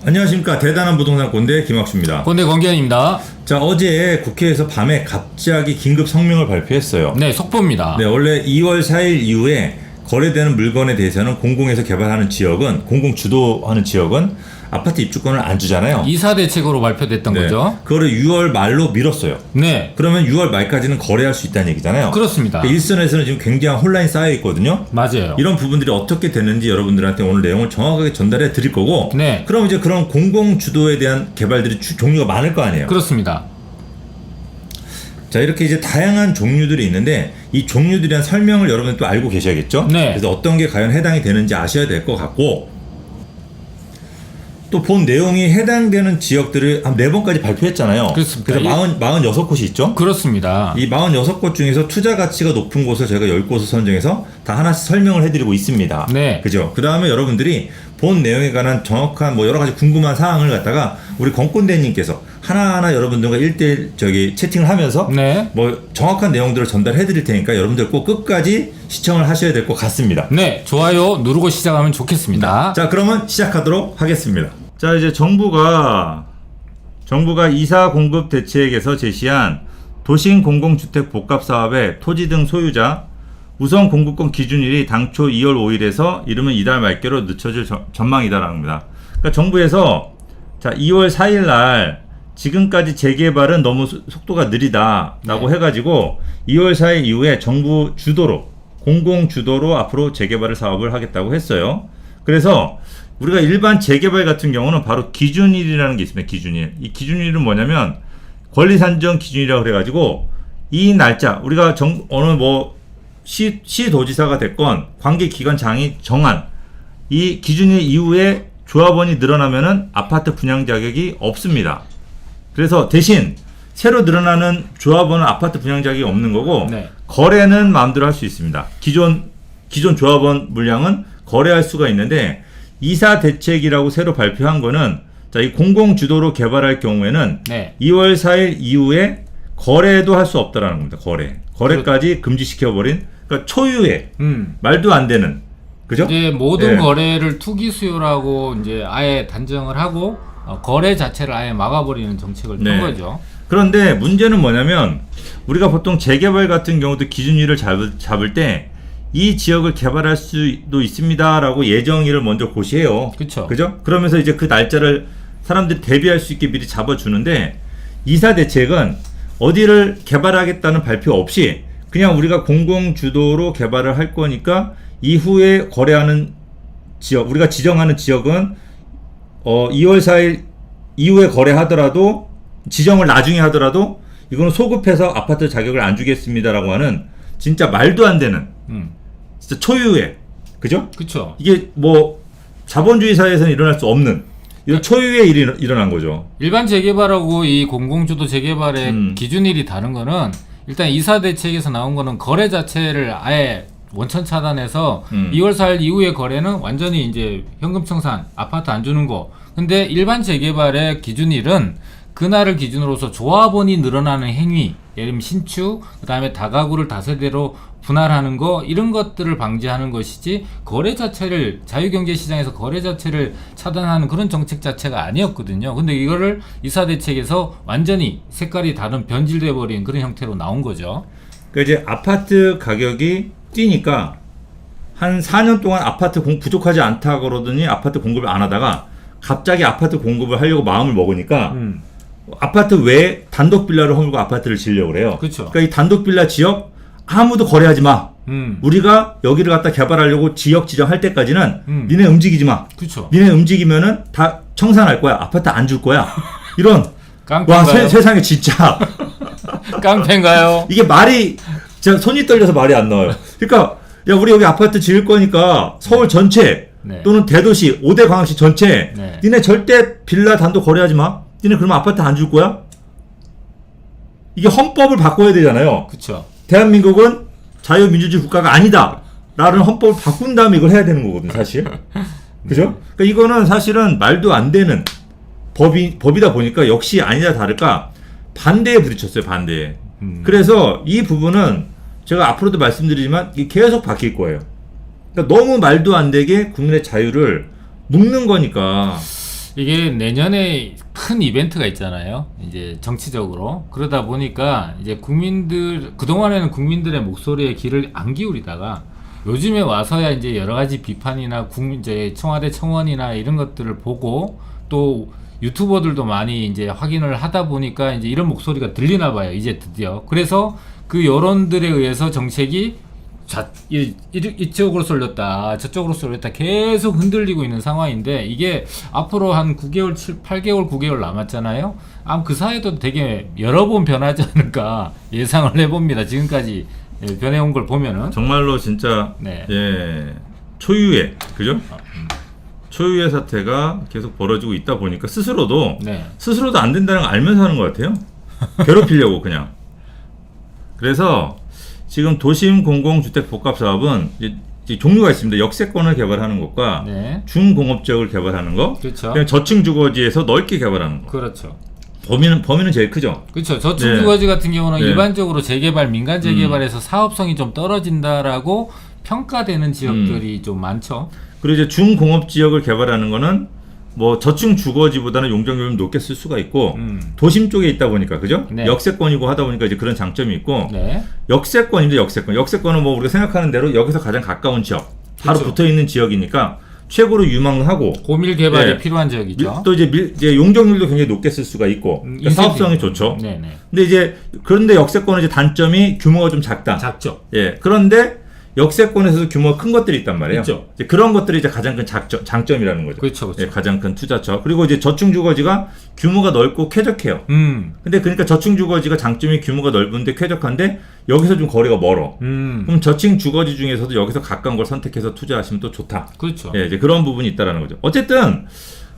안녕하십니까. 대단한 부동산 꼰대 김학수입니다. 꼰대 권기현입니다. 자, 어제 국회에서 밤에 갑자기 긴급 성명을 발표했어요. 네, 속보입니다. 네, 원래 2월 4일 이후에 거래되는 물건에 대해서는 공공에서 개발하는 지역은, 공공 주도하는 지역은 아파트 입주권을 안 주잖아요. 이사 대책으로 발표됐던 네, 거죠. 그거를 6월 말로 미뤘어요. 네, 그러면 6월 말까지는 거래할 수 있다는 얘기잖아요. 그렇습니다. 그러니까 일선에서는 지금 굉장한 혼란이 쌓여 있거든요. 맞아요. 이런 부분들이 어떻게 됐는지 여러분들한테 오늘 내용을 정확하게 전달해 드릴 거고, 네. 그럼 이제 그런 공공 주도에 대한 개발들이 종류가 많을 거 아니에요. 그렇습니다. 자, 이렇게 이제 다양한 종류들이 있는데 이 종류들에 대한 설명을 여러분 또 알고 계셔야겠죠? 네. 그래서 어떤 게 과연 해당이 되는지 아셔야 될 것 같고, 또 본 내용이 해당되는 지역들을 한 4번까지 발표했잖아요. 그렇습니다. 그래서 46곳이 있죠? 그렇습니다. 이 46곳 중에서 투자 가치가 높은 곳을 저희가 10곳을 선정해서 다 하나씩 설명을 해드리고 있습니다. 네. 그죠? 그 다음에 여러분들이 본 내용에 관한 정확한 뭐 여러 가지 궁금한 사항을 갖다가 우리 권꼰대님께서 하나하나 여러분들과 1대1 채팅을 하면서 네. 뭐 정확한 내용들을 전달해 드릴 테니까 여러분들 꼭 끝까지 시청을 하셔야 될 것 같습니다. 네, 좋아요 누르고 시작하면 좋겠습니다. 자, 그러면 시작하도록 하겠습니다. 자, 이제 정부가 이사 공급 대책에서 제시한 도심 공공주택 복합 사업의 토지 등 소유자 우선 공급권 기준일이 당초 2월 5일에서 이르면 이달 말께로 늦춰질 전망이다라는 겁니다. 그러니까 정부에서 자, 2월 4일 날 지금까지 재개발은 너무 속도가 느리다라고 해가지고 2월 4일 이후에 정부 주도로, 공공 주도로 앞으로 재개발 사업을 하겠다고 했어요. 그래서 우리가 일반 재개발 같은 경우는 바로 기준일이라는 게 있습니다. 기준일. 이 기준일은 뭐냐면 권리산정 기준이라고 그래가지고 이 날짜, 우리가 어느 뭐 시도지사가 됐건 관계기관장이 정한 이 기준일 이후에 조합원이 늘어나면은 아파트 분양 자격이 없습니다. 그래서 대신 새로 늘어나는 조합원은 아파트 분양 자격이 없는 거고, 네. 거래는 마음대로 할 수 있습니다. 기존 조합원 물량은 거래할 수가 있는데, 이사 대책이라고 새로 발표한 거는 자, 이 공공 주도로 개발할 경우에는 네. 2월 4일 이후에 거래도 할 수 없다라는 겁니다. 거래까지 금지시켜 버린, 그러니까 초유의 말도 안 되는, 그죠? 이제 모든 예. 거래를 투기 수요라고 이제 아예 단정을 하고 거래 자체를 아예 막아버리는 정책을 네. 펴 거죠. 그런데 문제는 뭐냐면 우리가 보통 재개발 같은 경우도 기준일을 잡을 때 이 지역을 개발할 수도 있습니다라고 예정일을 먼저 고시해요. 그쵸. 그죠? 그러면서 이제 그 날짜를 사람들이 대비할 수 있게 미리 잡아주는데, 이사 대책은 어디를 개발하겠다는 발표 없이 그냥 우리가 공공 주도로 개발을 할 거니까 이후에 거래하는 지역, 우리가 지정하는 지역은 2월 4일 이후에 거래하더라도, 지정을 나중에 하더라도 이거는 소급해서 아파트 자격을 안 주겠습니다라고 하는 진짜 말도 안 되는 진짜 초유의, 그죠? 그쵸. 이게 뭐 자본주의 사회에서는 일어날 수 없는 이런 초유의 일이 일어난 거죠. 일반 재개발하고 이 공공주도 재개발의 기준일이 다른 거는, 일단 이사 대책에서 나온 거는 거래 자체를 아예 원천 차단해서 2월 4일 이후의 거래는 완전히 이제 현금 청산, 아파트 안 주는 거. 근데 일반 재개발의 기준일은 그날을 기준으로서 조합원이 늘어나는 행위, 예를 들면 신축, 그 다음에 다가구를 다세대로 분할하는 거, 이런 것들을 방지하는 것이지, 거래 자체를, 자유경제시장에서 거래 자체를 차단하는 그런 정책 자체가 아니었거든요. 근데 이거를 이사대책에서 완전히 색깔이 다른, 변질돼 버린 그런 형태로 나온 거죠. 그러니까 이제 아파트 가격이 뛰니까 한 4년 동안 아파트 부족하지 않다 그러더니 아파트 공급을 안 하다가 갑자기 아파트 공급을 하려고 마음을 먹으니까 아파트 외에 단독 빌라를 허물고 아파트를 지으려고 그래요. 그쵸. 그러니까 이 단독 빌라 지역 아무도 거래하지 마. 우리가 여기를 갖다 개발하려고 지역 지정할 때까지는 니네 움직이지 마. 그쵸. 니네 움직이면은 다 청산할 거야. 아파트 안 줄 거야. 이런. 와, 깡패인가요? 세상에 진짜. 깡패인가요? 이게 말이 진짜 손이 떨려서 말이 안 나와요. 그러니까 야, 우리 여기 아파트 지을 거니까 서울 전체 네. 또는 대도시 5대 광역시 전체 네. 니네 절대 빌라 단독 거래하지 마. 니네 그러면 아파트 안 줄 거야? 이게 헌법을 바꿔야 되잖아요. 그쵸. 대한민국은 자유민주주의 국가가 아니다 라는 헌법을 바꾼 다음에 이걸 해야 되는 거거든요, 사실. 그죠? 그러니까 이거는 사실은 말도 안 되는 법이다 보니까 역시 아니나 다를까 반대에 부딪혔어요, 반대에. 그래서 이 부분은 제가 앞으로도 말씀드리지만 계속 바뀔 거예요. 그러니까 너무 말도 안 되게 국민의 자유를 묶는 거니까. 이게 내년에 큰 이벤트가 있잖아요. 이제 정치적으로. 그러다 보니까 이제 그동안에는 국민들의 목소리에 귀를 안 기울이다가 요즘에 와서야 이제 여러 가지 비판이나 이제 청와대 청원이나 이런 것들을 보고 또 유튜버들도 많이 이제 확인을 하다 보니까 이제 이런 목소리가 들리나 봐요. 이제 드디어. 그래서 그 여론들에 의해서 정책이 이쪽으로 쏠렸다 저쪽으로 쏠렸다 계속 흔들리고 있는 상황인데 이게 앞으로 한 8개월 9개월 남았잖아요. 아마 그 사이에도 되게 여러 번 변하지 않을까 예상을 해봅니다. 지금까지 변해온 걸 보면은 정말로 진짜 네. 초유의 그죠? 초유의 사태가 계속 벌어지고 있다 보니까 스스로도 안 된다는 걸 알면서 하는 것 같아요. 괴롭히려고 그냥. 그래서 지금 도심 공공주택 복합 사업은 이제 종류가 있습니다. 역세권을 개발하는 것과 중공업 지역을 개발하는 거, 그렇죠. 그냥 저층 주거지에서 넓게 개발하는 거. 그렇죠. 범위는 제일 크죠. 그렇죠. 저층 주거지 같은 경우는 일반적으로 재개발, 민간 재개발에서 사업성이 좀 떨어진다라고 평가되는 지역들이 좀 많죠. 그리고 이제 중공업 지역을 개발하는 거는 뭐 저층 주거지보다는 용적률을 높게 쓸 수가 있고 도심 쪽에 있다 보니까 그죠? 역세권이고 하다 보니까 이제 그런 장점이 있고 역세권인데 역세권은 뭐 우리가 생각하는 대로 여기서 가장 가까운 지역 바로 붙어 있는 지역이니까 최고로 유망하고 고밀 개발이 필요한 지역이죠. 또 이제 용적률도 굉장히 높게 쓸 수가 있고 그러니까 사업성이 좋죠. 근데 그런데 역세권은 이제 단점이 규모가 좀 작죠. 그런데 역세권에서도 규모가 큰 것들이 있단 말이에요. 이제 그런 것들이 이제 가장 큰 장점이라는 거죠. 그렇죠. 가장 큰 투자처. 그리고 이제 저층 주거지가 규모가 넓고 쾌적해요. 근데 그러니까 저층 주거지가 장점이 규모가 넓은데 쾌적한데 여기서 좀 거리가 멀어. 그럼 저층 주거지 중에서도 여기서 가까운 걸 선택해서 투자하시면 또 좋다. 그렇죠. 이제 그런 부분이 있다라는 거죠. 어쨌든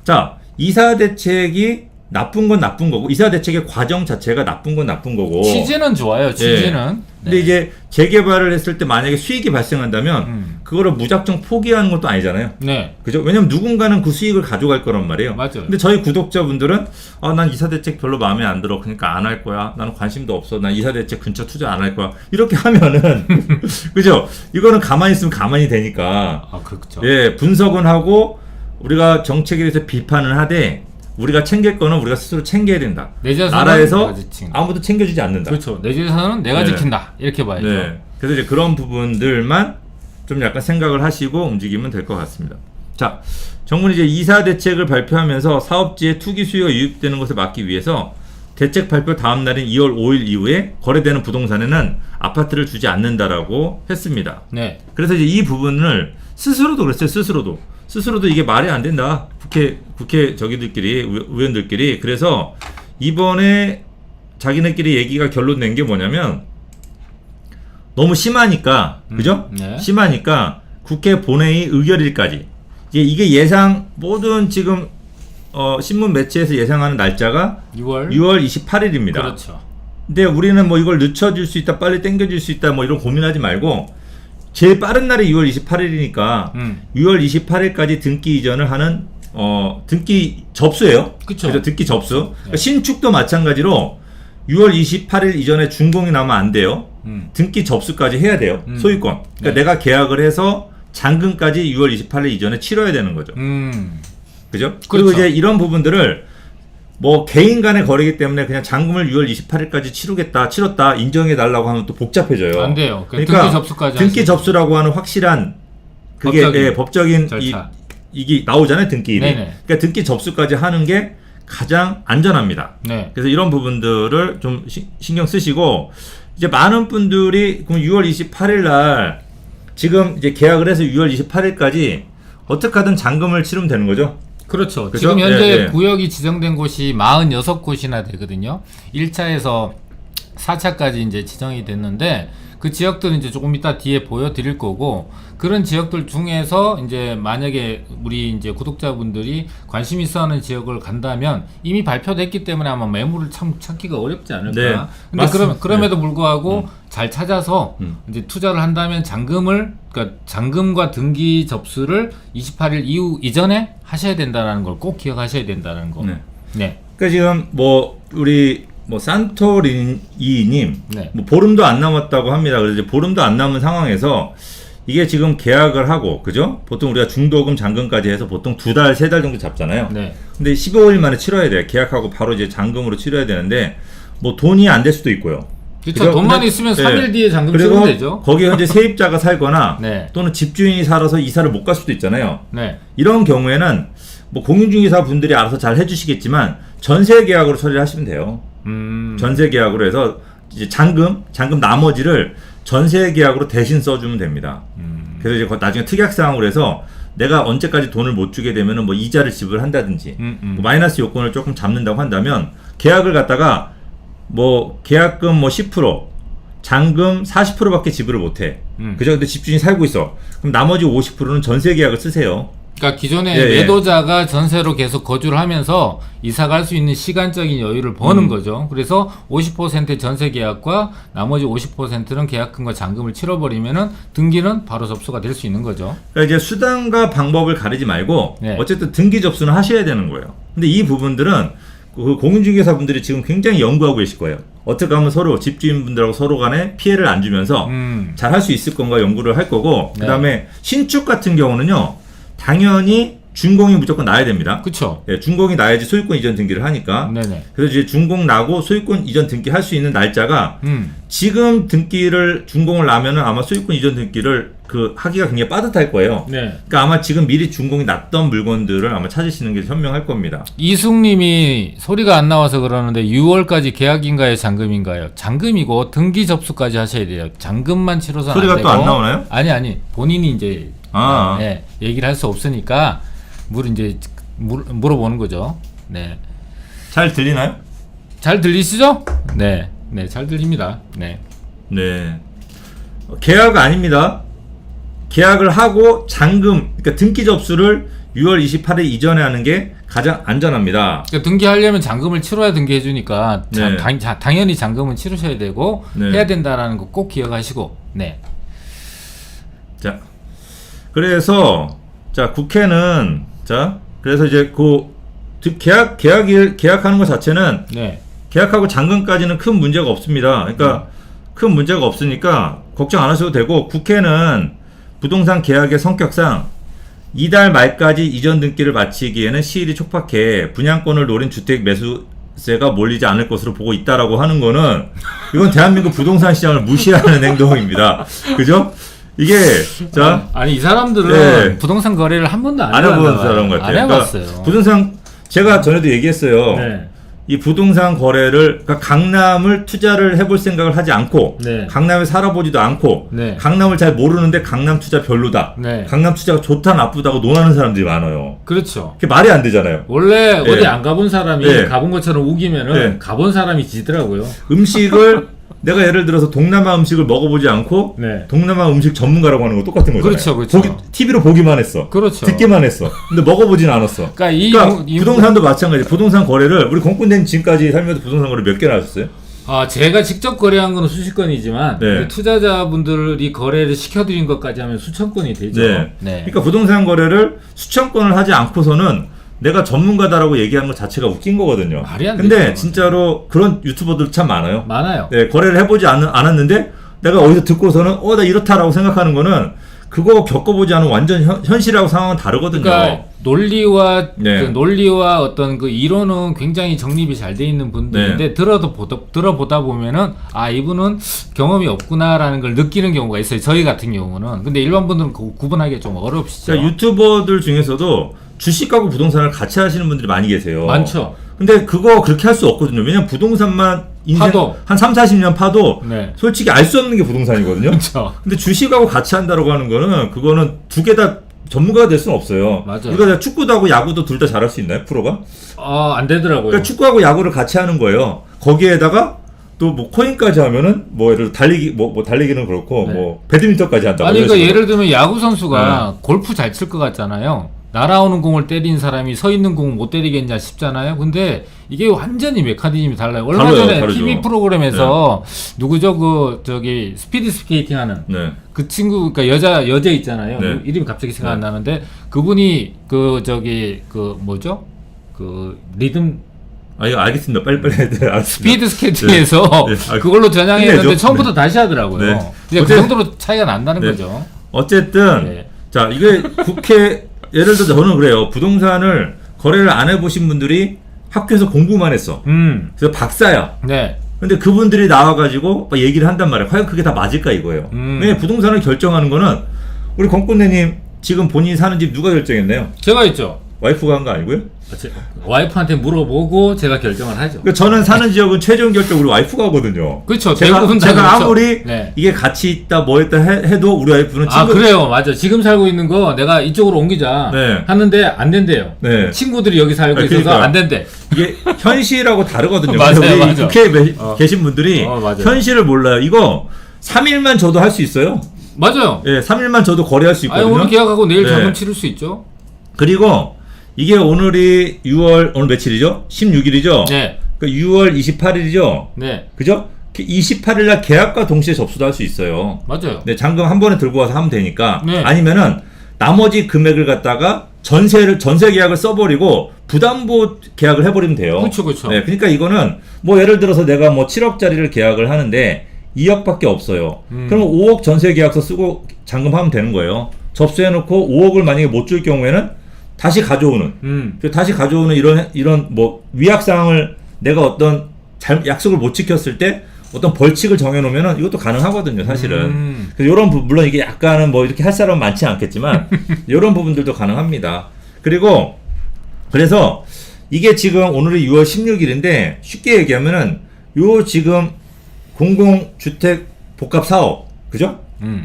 자, 이사 대책이 나쁜 건 나쁜 거고 이사 대책의 과정 자체가 나쁜 건 나쁜 거고 취지는 좋아요. 취지는. 근데 이제 재개발을 했을 때 만약에 수익이 발생한다면 그거를 무작정 포기하는 것도 아니잖아요. 그죠? 왜냐면 누군가는 그 수익을 가져갈 거란 말이에요. 맞아요. 근데 저희 구독자분들은 난 이사 대책 별로 마음에 안 들어. 그러니까 안 할 거야. 나는 관심도 없어. 난 이사 대책 근처 투자 안 할 거야. 이렇게 하면은 그죠? 이거는 가만히 있으면 가만히 되니까. 그렇죠. 분석은 하고 우리가 정책에 대해서 비판을 하되 우리가 챙길 거는 우리가 스스로 챙겨야 된다. 내 자산은 나라에서 아무도 챙겨주지 않는다. 그렇죠. 내 재산은 내가 지킨다. 이렇게 봐야죠. 그래서 이제 그런 부분들만 좀 약간 생각을 하시고 움직이면 될 것 같습니다. 자, 정부는 이제 이사 대책을 발표하면서 사업지의 투기 수요가 유입되는 것을 막기 위해서 대책 발표 다음 날인 2월 5일 이후에 거래되는 부동산에는 아파트를 주지 않는다라고 했습니다. 그래서 이제 이 부분을 스스로도 그랬어요. 스스로도 이게 말이 안 된다. 국회 의원들끼리. 그래서 이번에 자기네끼리 얘기가 결론 낸 게 뭐냐면 너무 심하니까, 그죠? 심하니까 국회 본회의 의결일까지. 이게 모든 지금 신문 매체에서 예상하는 날짜가 6월 28일입니다. 그렇죠. 근데 우리는 뭐 이걸 늦춰질 수 있다, 빨리 당겨질 수 있다, 뭐 이런 고민하지 말고 제일 빠른 날이 6월 28일이니까 6월 28일까지 등기 이전을 하는 등기 접수예요. 그렇죠. 등기 접수. 그러니까 신축도 마찬가지로 6월 28일 이전에 준공이 나오면 안 돼요. 등기 접수까지 해야 돼요. 소유권. 그러니까 내가 계약을 해서 잔금까지 6월 28일 이전에 치러야 되는 거죠. 그죠? 그리고 이제 이런 부분들을 뭐 개인 간의 거래이기 때문에 그냥 잔금을 6월 28일까지 치렀다 인정해 달라고 하면 또 복잡해져요. 안 돼요. 그러니까 등기 접수라고 하는 확실한 그게 법적인 이게 나오잖아요. 등기일이. 그러니까 등기 접수까지 하는 게 가장 안전합니다. 그래서 이런 부분들을 좀 신경 쓰시고 이제 많은 분들이 그럼 6월 28일 날 지금 이제 계약을 해서 6월 28일까지 어떻게 하든 잔금을 치르면 되는 거죠. 그렇죠. 지금 현재 구역이 지정된 곳이 46곳이나 되거든요. 1차에서 4차까지 이제 지정이 됐는데 그 지역들은 이제 조금 이따 뒤에 보여드릴 거고 그런 지역들 중에서 이제 만약에 우리 이제 구독자분들이 관심 있어 하는 지역을 간다면 이미 발표됐기 때문에 아마 매물을 참 찾기가 어렵지 않을까. 근데 그럼에도 불구하고 잘 찾아서 이제 투자를 한다면 그러니까 잔금과 등기 접수를 28일 이전에 하셔야 된다는 걸 꼭 기억하셔야 된다는 거. 그러니까 지금 우리 산토리니님 뭐 보름도 안 남았다고 합니다. 그래서 이제 보름도 안 남은 상황에서 이게 지금 계약을 하고 그죠? 보통 우리가 중도금 잔금까지 해서 보통 2달, 3달 정도 잡잖아요. 네. 근데 15일 만에 치러야 돼요. 계약하고 바로 이제 잔금으로 치러야 되는데 뭐 돈이 안 될 수도 있고요. 그렇죠. 돈만 있으면 3일 뒤에 잔금 그리고 치르면 되죠. 거기 현재 세입자가 살거나 네. 또는 집주인이 살아서 이사를 못 갈 수도 있잖아요. 네. 이런 경우에는 뭐 공인중개사 분들이 알아서 잘 해주시겠지만 전세 계약으로 처리를 하시면 돼요. 전세 계약으로 해서 이제 잔금 나머지를 전세 계약으로 대신 써주면 됩니다. 그래서 이제 나중에 특약 사항으로 해서 내가 언제까지 돈을 못 주게 되면은 뭐 이자를 지불한다든지 뭐 마이너스 요건을 조금 잡는다고 한다면 계약을 갖다가 뭐 계약금 뭐 10% 잔금 40%밖에 지불을 못해. 그죠? 근데 집주인이 살고 있어. 그럼 나머지 50%는 전세 계약을 쓰세요. 그러니까 기존에 예, 예. 매도자가 전세로 계속 거주를 하면서 이사 갈 수 있는 시간적인 여유를 버는 거죠. 그래서 50% 전세 계약과 나머지 50%는 계약금과 잔금을 치러버리면은 등기는 바로 접수가 될 수 있는 거죠. 그러니까 이제 수단과 방법을 가리지 말고 네. 어쨌든 등기 접수는 하셔야 되는 거예요. 근데 이 부분들은 그 공인중개사 분들이 지금 굉장히 연구하고 계실 거예요. 어떻게 하면 서로 집주인분들하고 서로 간에 피해를 안 주면서 잘 할 수 있을 건가 연구를 할 거고 네. 그다음에 신축 같은 경우는요. 당연히 준공이 무조건 나야 됩니다. 그렇죠. 예, 준공이 나야지 소유권 이전 등기를 하니까. 네네. 그래서 이제 준공 나고 소유권 이전 등기 할 수 있는 날짜가 지금 등기를 준공을 나면은 아마 소유권 이전 등기를 그 하기가 굉장히 빠듯할 거예요. 네. 그러니까 아마 지금 미리 준공이 났던 물건들을 아마 찾으시는 게 현명할 겁니다. 이숙님이 소리가 안 나와서 그러는데 6월까지 계약인가요, 잔금인가요? 잔금이고 등기 접수까지 하셔야 돼요. 잔금만 치러서 소리가 안 되고. 또 안 나오나요? 아니 본인이 이제 네, 얘기를 할 수 없으니까 물어보는 거죠. 네. 잘 들리나요? 잘 들리시죠? 네. 네, 잘 들립니다. 네. 네. 계약 아닙니다. 계약을 하고 잔금, 그러니까 등기 접수를 6월 28일 이전에 하는 게 가장 안전합니다. 그러니까 등기하려면 잔금을 치러야 등기해 주니까 네. 당연히 잔금은 치르셔야 되고 네. 해야 된다라는 거 꼭 기억하시고. 네. 자, 그래서 자 국회는 자 그래서 이제 그 계약하는 것 자체는 네. 계약하고 잔금까지는 큰 문제가 없습니다. 그러니까 큰 문제가 없으니까 걱정 안 하셔도 되고 국회는 부동산 계약의 성격상 이달 말까지 이전 등기를 마치기에는 시일이 촉박해 분양권을 노린 주택 매수세가 몰리지 않을 것으로 보고 있다라고 하는 거는 이건 대한민국 부동산 시장을 무시하는 행동입니다. 그죠? 이게 자 아니 이 사람들은 네. 부동산 거래를 한 번도 안 해본 사람 같아요. 안 해봤어요. 그러니까 부동산 제가 전에도 얘기했어요. 네. 이 부동산 거래를 그러니까 강남을 투자를 해볼 생각을 하지 않고 네. 강남에 살아보지도 않고 네. 강남을 잘 모르는데 강남 투자 별로다. 네. 강남 투자가 좋다 나쁘다고 논하는 사람들이 많아요. 그렇죠. 그게 말이 안 되잖아요. 원래 네. 어디 안 가본 사람이 네. 가본 것처럼 우기면은 네. 가본 사람이 지더라고요. 음식을 내가 예를 들어서 동남아 음식을 먹어보지 않고 네. 동남아 음식 전문가라고 하는 거 똑같은 거잖아요. 그렇죠, 그렇죠. TV로 보기만 했어. 그렇죠. 듣기만 했어. 근데 먹어보진 않았어. 그러니까 부동산도 마찬가지. 부동산 거래를 우리 공군된 지금까지 살면서 부동산 거래 몇 개나 하셨어요? 제가 직접 거래한 거는 수십 건이지만 네. 투자자분들이 거래를 시켜드린 것까지 하면 수천 건이 되죠. 네. 네. 그러니까 부동산 거래를 수천 건을 하지 않고서는 내가 전문가다라고 얘기하는 것 자체가 웃긴 거거든요. 말이 안 근데 되죠. 진짜로 그런 유튜버들 참 많아요. 많아요. 네, 거래를 해보지 않았는데 내가 어디서 듣고서는 나 이렇다라고 생각하는 거는 그거 겪어보지 않은 완전 현실하고 상황은 다르거든요. 그러니까 논리와 네. 그 논리와 어떤 그 이론은 굉장히 정립이 잘 돼 있는 분들인데 네. 들어보다 보면은 이분은 경험이 없구나라는 걸 느끼는 경우가 있어요. 저희 같은 경우는. 근데 일반 분들은 그거 구분하기 좀 어렵시죠. 그러니까 유튜버들 중에서도 주식하고 부동산을 같이 하시는 분들이 많이 계세요. 많죠. 근데 그거 그렇게 할 수 없거든요. 왜냐면 부동산만 인생 파도. 한 3, 40년 파도 네. 솔직히 알 수 없는 게 부동산이거든요. 그렇죠. 근데 주식하고 같이 한다고 하는 거는 그거는 두 개 다 전문가가 될 수는 없어요. 맞아요. 이거 축구도 하고 야구도 둘 다 잘할 수 있나요? 프로가? 안 되더라고요. 그러니까 축구하고 야구를 같이 하는 거예요. 거기에다가 또 뭐 코인까지 하면은 뭐 예를 들어 달리기 뭐 달리기는 그렇고 네. 뭐 배드민턴까지 한다. 아니 그러니까 예를 들면 야구 선수가 골프 잘 칠 것 같잖아요. 날아오는 공을 때린 사람이 서 있는 공을 못 때리겠냐 싶잖아요. 근데 이게 완전히 메커니즘이 달라요. 얼마 전에 다르죠. TV 프로그램에서 누구죠? 저기 스피드 스케이팅 하는 네. 그 친구, 그러니까 여자 있잖아요. 네. 이름이 갑자기 생각 안 나는데 그분이 그 리듬 이거 알겠습니다. 빨리 해야 돼요. 알겠습니다. 스피드 스케이팅에서 네. 그걸로 전향했는데 끝내죠. 처음부터 다시 하더라고요. 네. 이제 그 정도로 차이가 난다는 네. 거죠. 어쨌든 네. 자 이게 국회 예를 들어서 저는 그래요. 부동산을 거래를 안 해보신 분들이 학교에서 공부만 했어. 그래서 박사야. 네. 근데 그분들이 나와가지고 막 얘기를 한단 말이에요. 과연 그게 다 맞을까 이거예요. 왜 부동산을 결정하는 거는 우리 권권대님 지금 본인이 사는 집 누가 결정했나요? 제가 있죠. 와이프가 한 거 아니고요? 와이프한테 물어보고 제가 결정을 하죠. 그러니까 저는 사는 지역은 최종 결정 우리 와이프가 하거든요. 그렇죠. 제가 대부분 다 그렇죠. 아무리 네. 이게 가치 있다 뭐 했다 해도 우리 와이프는 친구 그래요. 맞아. 지금 살고 있는 거 내가 이쪽으로 옮기자 네. 하는데 안 된대요. 네. 친구들이 여기 살고 있어서 그러니까요. 안 된대. 이게 현실하고 다르거든요. 맞아요, 우리 맞아. 국회에 계신 분들이 맞아요. 현실을 몰라요. 이거 3일만 줘도 할 수 있어요. 맞아요. 예, 3일만 줘도 거래할 수 아니, 있거든요. 오늘 계약하고 내일 네. 자금 치를 수 있죠. 그리고 이게 오늘이 6월 오늘 며칠이죠? 16일이죠? 네. 그 6월 28일이죠? 네. 그죠? 28일 날 계약과 동시에 접수도 할 수 있어요. 맞아요. 네, 잔금 한 번에 들고 와서 하면 되니까. 네. 아니면은 나머지 금액을 갖다가 전세 계약을 써버리고 부담보 계약을 해버리면 돼요. 그렇죠, 그렇죠. 네, 그러니까 이거는 뭐 예를 들어서 내가 뭐 7억짜리를 계약을 하는데 2억밖에 없어요. 그러면 5억 전세 계약서 쓰고 잔금하면 되는 거예요. 접수해놓고 5억을 만약에 못 줄 경우에는 다시 가져오는, 다시 가져오는 이런 뭐 위약 사항을 내가 어떤 약속을 못 지켰을 때 어떤 벌칙을 정해놓으면은 이것도 가능하거든요, 사실은. 그래서 이런 물론 이게 약간은 뭐 이렇게 할 사람은 많지 않겠지만 이런 부분들도 가능합니다. 그리고 그래서 이게 지금 오늘이 6월 16일인데 쉽게 얘기하면은 요 지금 공공주택 복합 사업, 그죠?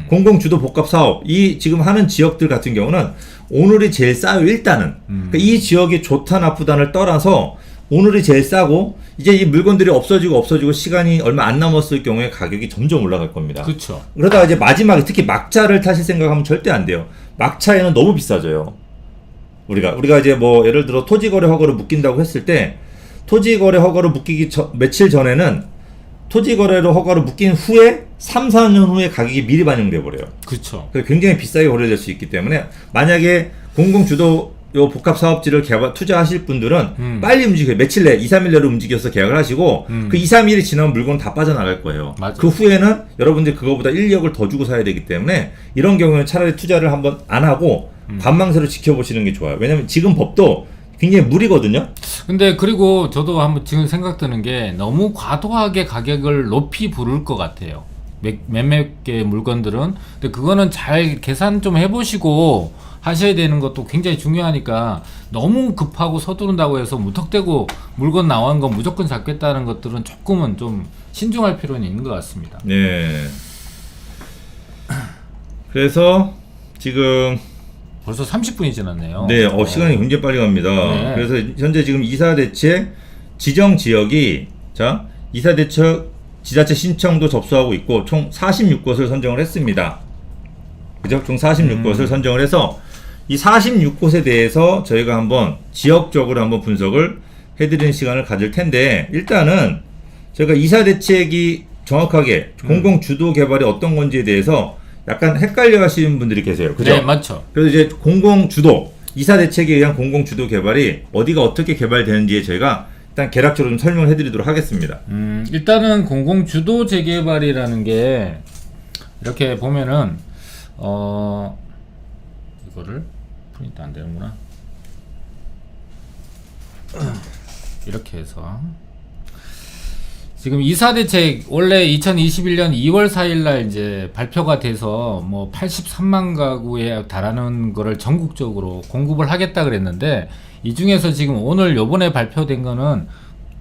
공공주도 복합 사업 이 지금 하는 지역들 같은 경우는 오늘이 제일 싸요. 일단은 그러니까 이 지역이 좋다 나쁘다를 떠나서 오늘이 제일 싸고 이제 이 물건들이 없어지고 시간이 얼마 안 남았을 경우에 가격이 점점 올라갈 겁니다. 그렇죠. 그러다가 이제 마지막에 특히 막차를 타실 생각하면 절대 안 돼요. 막차에는 너무 비싸져요. 우리가 이제 뭐 예를 들어 토지거래 허가를 묶인다고 했을 때 토지거래 허가를 묶이기 며칠 전에는 토지거래로 허가를 묶인 후에 3, 4년 후에 가격이 미리 반영돼 버려요. 그렇죠. 그래서 굉장히 비싸게 거래될 수 있기 때문에 만약에 공공주도 요 복합 사업지를 투자하실 분들은 빨리 움직여요. 며칠 내 2, 3일 내로 움직여서 계약을 하시고 그 2, 3일이 지나면 물건 다 빠져나갈 거예요. 맞아. 그 후에는 여러분들이 그거보다 1억을 더 주고 사야 되기 때문에 이런 경우는 차라리 투자를 한번 안 하고 관망세로 지켜보시는 게 좋아요. 왜냐면 지금 법도 굉장히 무리거든요. 근데 그리고 저도 한번 지금 생각드는 게 너무 과도하게 가격을 높이 부를 것 같아요. 몇몇 개 물건들은. 근데 그거는 잘 계산 좀 해보시고 하셔야 되는 것도 굉장히 중요하니까 너무 급하고 서두른다고 해서 무턱대고 물건 나온 거 무조건 잡겠다는 것들은 조금은 좀 신중할 필요는 있는 것 같습니다. 네. 그래서 지금 벌써 30분이 지났네요. 네, 시간이 굉장히 빨리 갑니다. 네. 그래서 현재 지금 이사대책 지정 지역이 이사대책 지자체 신청도 접수하고 있고 총 46곳을 선정을 했습니다. 그죠? 총 46곳을 선정을 해서 이 46곳에 대해서 저희가 한번 지역적으로 한번 분석을 해드리는 시간을 가질 텐데 일단은 저희가 이사대책이 정확하게 공공주도 개발이 어떤 건지에 대해서 약간 헷갈려 하시는 분들이 계세요. 그죠? 네, 맞죠. 그래서 이제 공공주도, 이사대책에 의한 공공주도 개발이 어디가 어떻게 개발되는지에 저희가 일단 개략적으로 좀 설명을 해드리도록 하겠습니다. 일단은 공공주도 재개발이라는 게 이렇게 보면은 이거를 프린트 안 되는구나. 이렇게 해서 지금 이사대책 원래 2021년 2월 4일날 이제 발표가 돼서 뭐 83만 가구에 달하는 거를 전국적으로 공급을 하겠다 그랬는데 이 중에서 지금 오늘 요번에 발표된 거는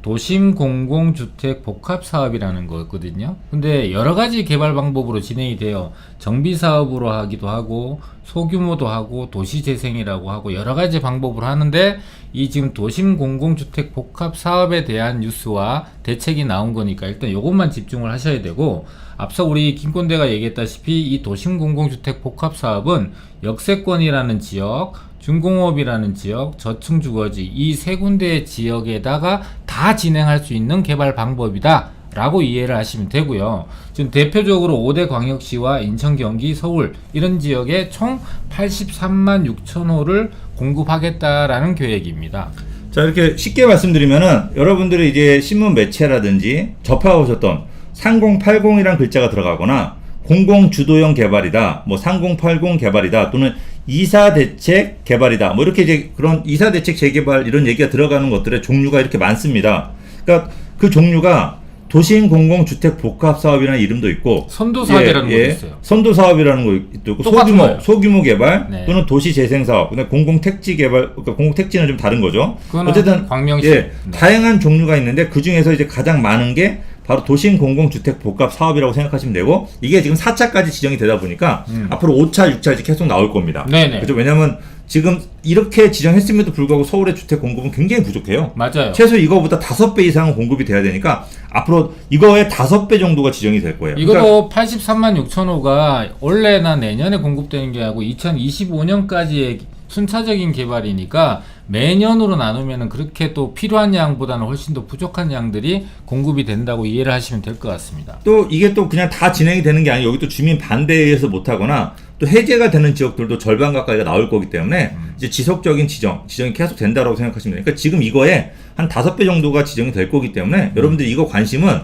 도심 공공주택 복합 사업이라는 거였거든요. 근데 여러 가지 개발 방법으로 진행이 돼요. 정비 사업으로 하기도 하고 소규모도 하고 도시 재생이라고 하고 여러 가지 방법으로 하는데 이 지금 도심 공공주택 복합 사업에 대한 뉴스와 대책이 나온 거니까 일단 요것만 집중을 하셔야 되고 앞서 우리 김꼰대가 얘기했다시피 이 도심 공공주택 복합 사업은 역세권이라는 지역, 준공업이라는 지역, 저층주거지 이 세 군데의 지역에다가 다 진행할 수 있는 개발 방법이다 라고 이해를 하시면 되고요. 지금 대표적으로 5대 광역시와 인천, 경기, 서울 이런 지역에 총 83만 6천 호를 공급하겠다라는 계획입니다. 자, 이렇게 쉽게 말씀드리면은 여러분들이 이제 신문 매체라든지 접하셨던 3080이란 글자가 들어가거나 공공주도형 개발이다, 뭐 3080 개발이다, 또는 이사대책 개발이다, 뭐 이렇게 이제 그런 이사대책 재개발 이런 얘기가 들어가는 것들의 종류가 이렇게 많습니다. 그러니까 그 종류가 도심 공공주택 복합 사업이라는 이름도 있고, 선도 사업이라는 것도 있어요. 선도 사업이라는 것도 있고, 똑같은 거예요. 소규모 개발, 네. 또는 도시 재생 사업, 그다음에 공공 택지 개발, 그러니까 공공 택지는 좀 다른 거죠. 어쨌든 광명시. 네. 다양한 종류가 있는데 그 중에서 이제 가장 많은 게 바로 도심 공공주택 복합 사업이라고 생각하시면 되고, 이게 지금 4차까지 지정이 되다 보니까 앞으로 5차, 6차 이제 계속 나올 겁니다. 네네. 그죠? 왜냐면 지금 이렇게 지정했음에도 불구하고 서울의 주택 공급은 굉장히 부족해요. 맞아요. 최소 이거보다 5배 이상은 공급이 돼야 되니까 앞으로 이거의 5배 정도가 지정이 될 거예요. 이것도 83만 6천 호가 올해나 내년에 공급되는 게 아니고 2025년까지의 순차적인 개발이니까 매년으로 나누면 그렇게 또 필요한 양보다는 훨씬 더 부족한 양들이 공급이 된다고 이해를 하시면 될 것 같습니다. 또 이게 또 그냥 다 진행이 되는 게 아니고 여기 또 주민 반대에 의해서 못하거나 또 해제가 되는 지역들도 절반 가까이가 나올 거기 때문에 이제 지속적인 지정이 계속 된다고 생각하시면 돼요. 그러니까 지금 이거에 한 5배 정도가 지정이 될 거기 때문에 여러분들 이거 관심은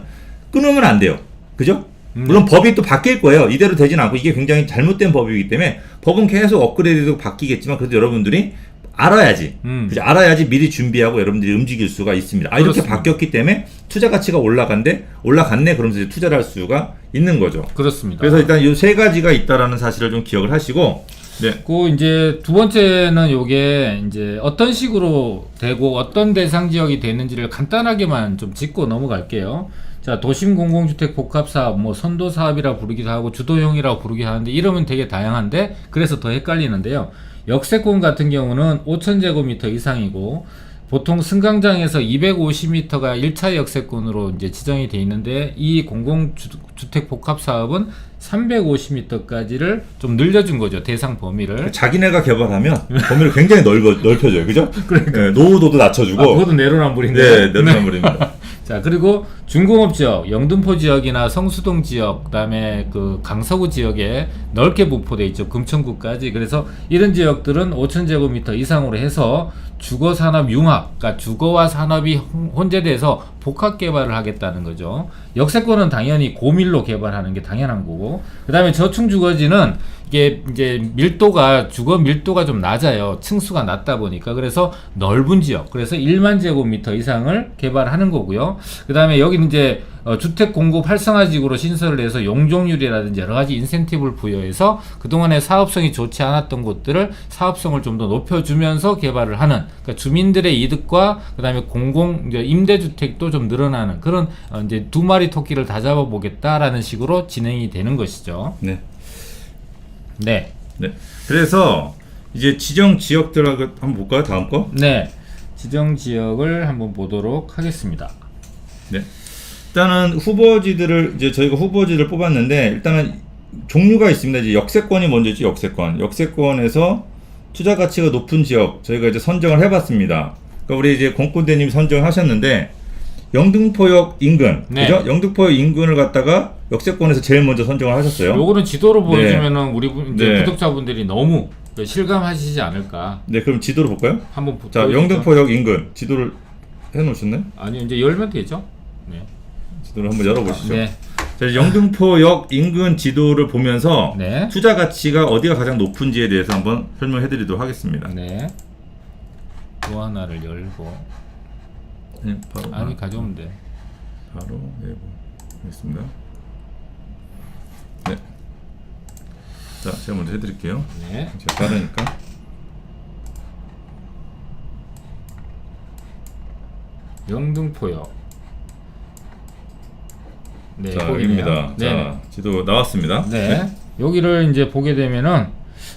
끊으면 안 돼요. 그죠? 물론 법이 또 바뀔 거예요. 이대로 되진 않고 이게 굉장히 잘못된 법이기 때문에 법은 계속 업그레이드되고 바뀌겠지만 그래도 여러분들이 알아야지. 그죠? 알아야지 미리 준비하고 여러분들이 움직일 수가 있습니다. 이렇게 그렇습니다. 바뀌었기 때문에 투자 가치가 올라갔네 그러면서 이제 투자를 할 수가 있는 거죠. 그렇습니다. 그래서 일단 이 세 가지가 있다라는 사실을 좀 기억을 하시고, 네. 그 이제 두 번째는 요게 이제 어떤 식으로 되고 어떤 대상 지역이 되는지를 간단하게만 좀 짚고 넘어갈게요. 자, 도심 공공주택 복합 사업, 뭐 선도 사업이라 부르기도 하고 주도형이라고 부르기도 하는데 이름은 되게 다양한데 그래서 더 헷갈리는데요. 역세권 같은 경우는 5,000제곱미터 이상이고 보통 승강장에서 250m가 1차 역세권으로 이제 지정이 돼 있는데 이 공공주택 복합 사업은 350m까지를 좀 늘려준 거죠. 대상 범위를. 자기네가 개발하면 범위를 굉장히 넓혀줘요. 그죠? 그러니까. 네, 노후도도 낮춰주고. 그것도 내로남불인데. 네, 내로남불입니다. 자, 그리고 중공업 지역, 영등포 지역이나 성수동 지역, 그다음에 그 강서구 지역에 넓게 분포돼 있죠. 금천구까지. 그래서 이런 지역들은 5,000제곱미터 이상으로 해서 주거 산업 융합, 그러니까 주거와 산업이 혼재돼서 복합 개발을 하겠다는 거죠. 역세권은 당연히 고밀로 개발하는 게 당연한 거고, 그다음에 저층 주거지는 이게 이제 주거 밀도가 좀 낮아요. 층수가 낮다 보니까. 그래서 넓은 지역, 그래서 1만 제곱미터 이상을 개발하는 거고요. 그다음에 여기는 이제 주택 공급 활성화지구로 신설을 해서 용적률이라든지 여러 가지 인센티브를 부여해서 그동안에 사업성이 좋지 않았던 곳들을 사업성을 좀 더 높여주면서 개발을 하는, 그러니까 주민들의 이득과 그다음에 이제 임대주택도 좀 늘어나는 그런 이제 두 마리 토끼를 다 잡아보겠다라는 식으로 진행이 되는 것이죠. 네. 네. 네. 그래서 이제 지정 지역들하고 한번 볼까요? 다음 거? 네. 지정 지역을 한번 보도록 하겠습니다. 네. 일단은 후보지들을 이제 저희가 후보지를 뽑았는데 일단은 종류가 있습니다. 이제 역세권이 먼저지. 역세권에서 투자 가치가 높은 지역 저희가 이제 선정을 해봤습니다. 그러니까 우리 이제 공군대님이 선정을 하셨는데 영등포역 인근, 네. 그죠? 영등포역 인근을 갖다가 역세권에서 제일 먼저 선정을 하셨어요. 요거는 지도로 보여주면은 우리 이제 네. 구독자분들이 너무 실감하시지 않을까. 네, 그럼 지도를 볼까요? 한번 자, 보여주시죠. 영등포역 인근 지도를 해놓으셨네. 아니 이제 열면 되죠. 네. 지도를 한번 열어보시죠. 네. 자, 영등포역 인근 지도를 보면서 네. 투자 가치가 어디가 가장 높은지에 대해서 한번 설명해드리도록 하겠습니다. 네. 또 하나를 열고. 네, 바로 아니 가져오면 돼. 바로 해보겠습니다. 네. 자, 제가 먼저 해드릴게요. 네. 제가 빠르니까. 영등포역. 네, 자, 거기네요. 여기입니다. 네. 자, 지도 나왔습니다. 네. 여기를 이제 보게 되면은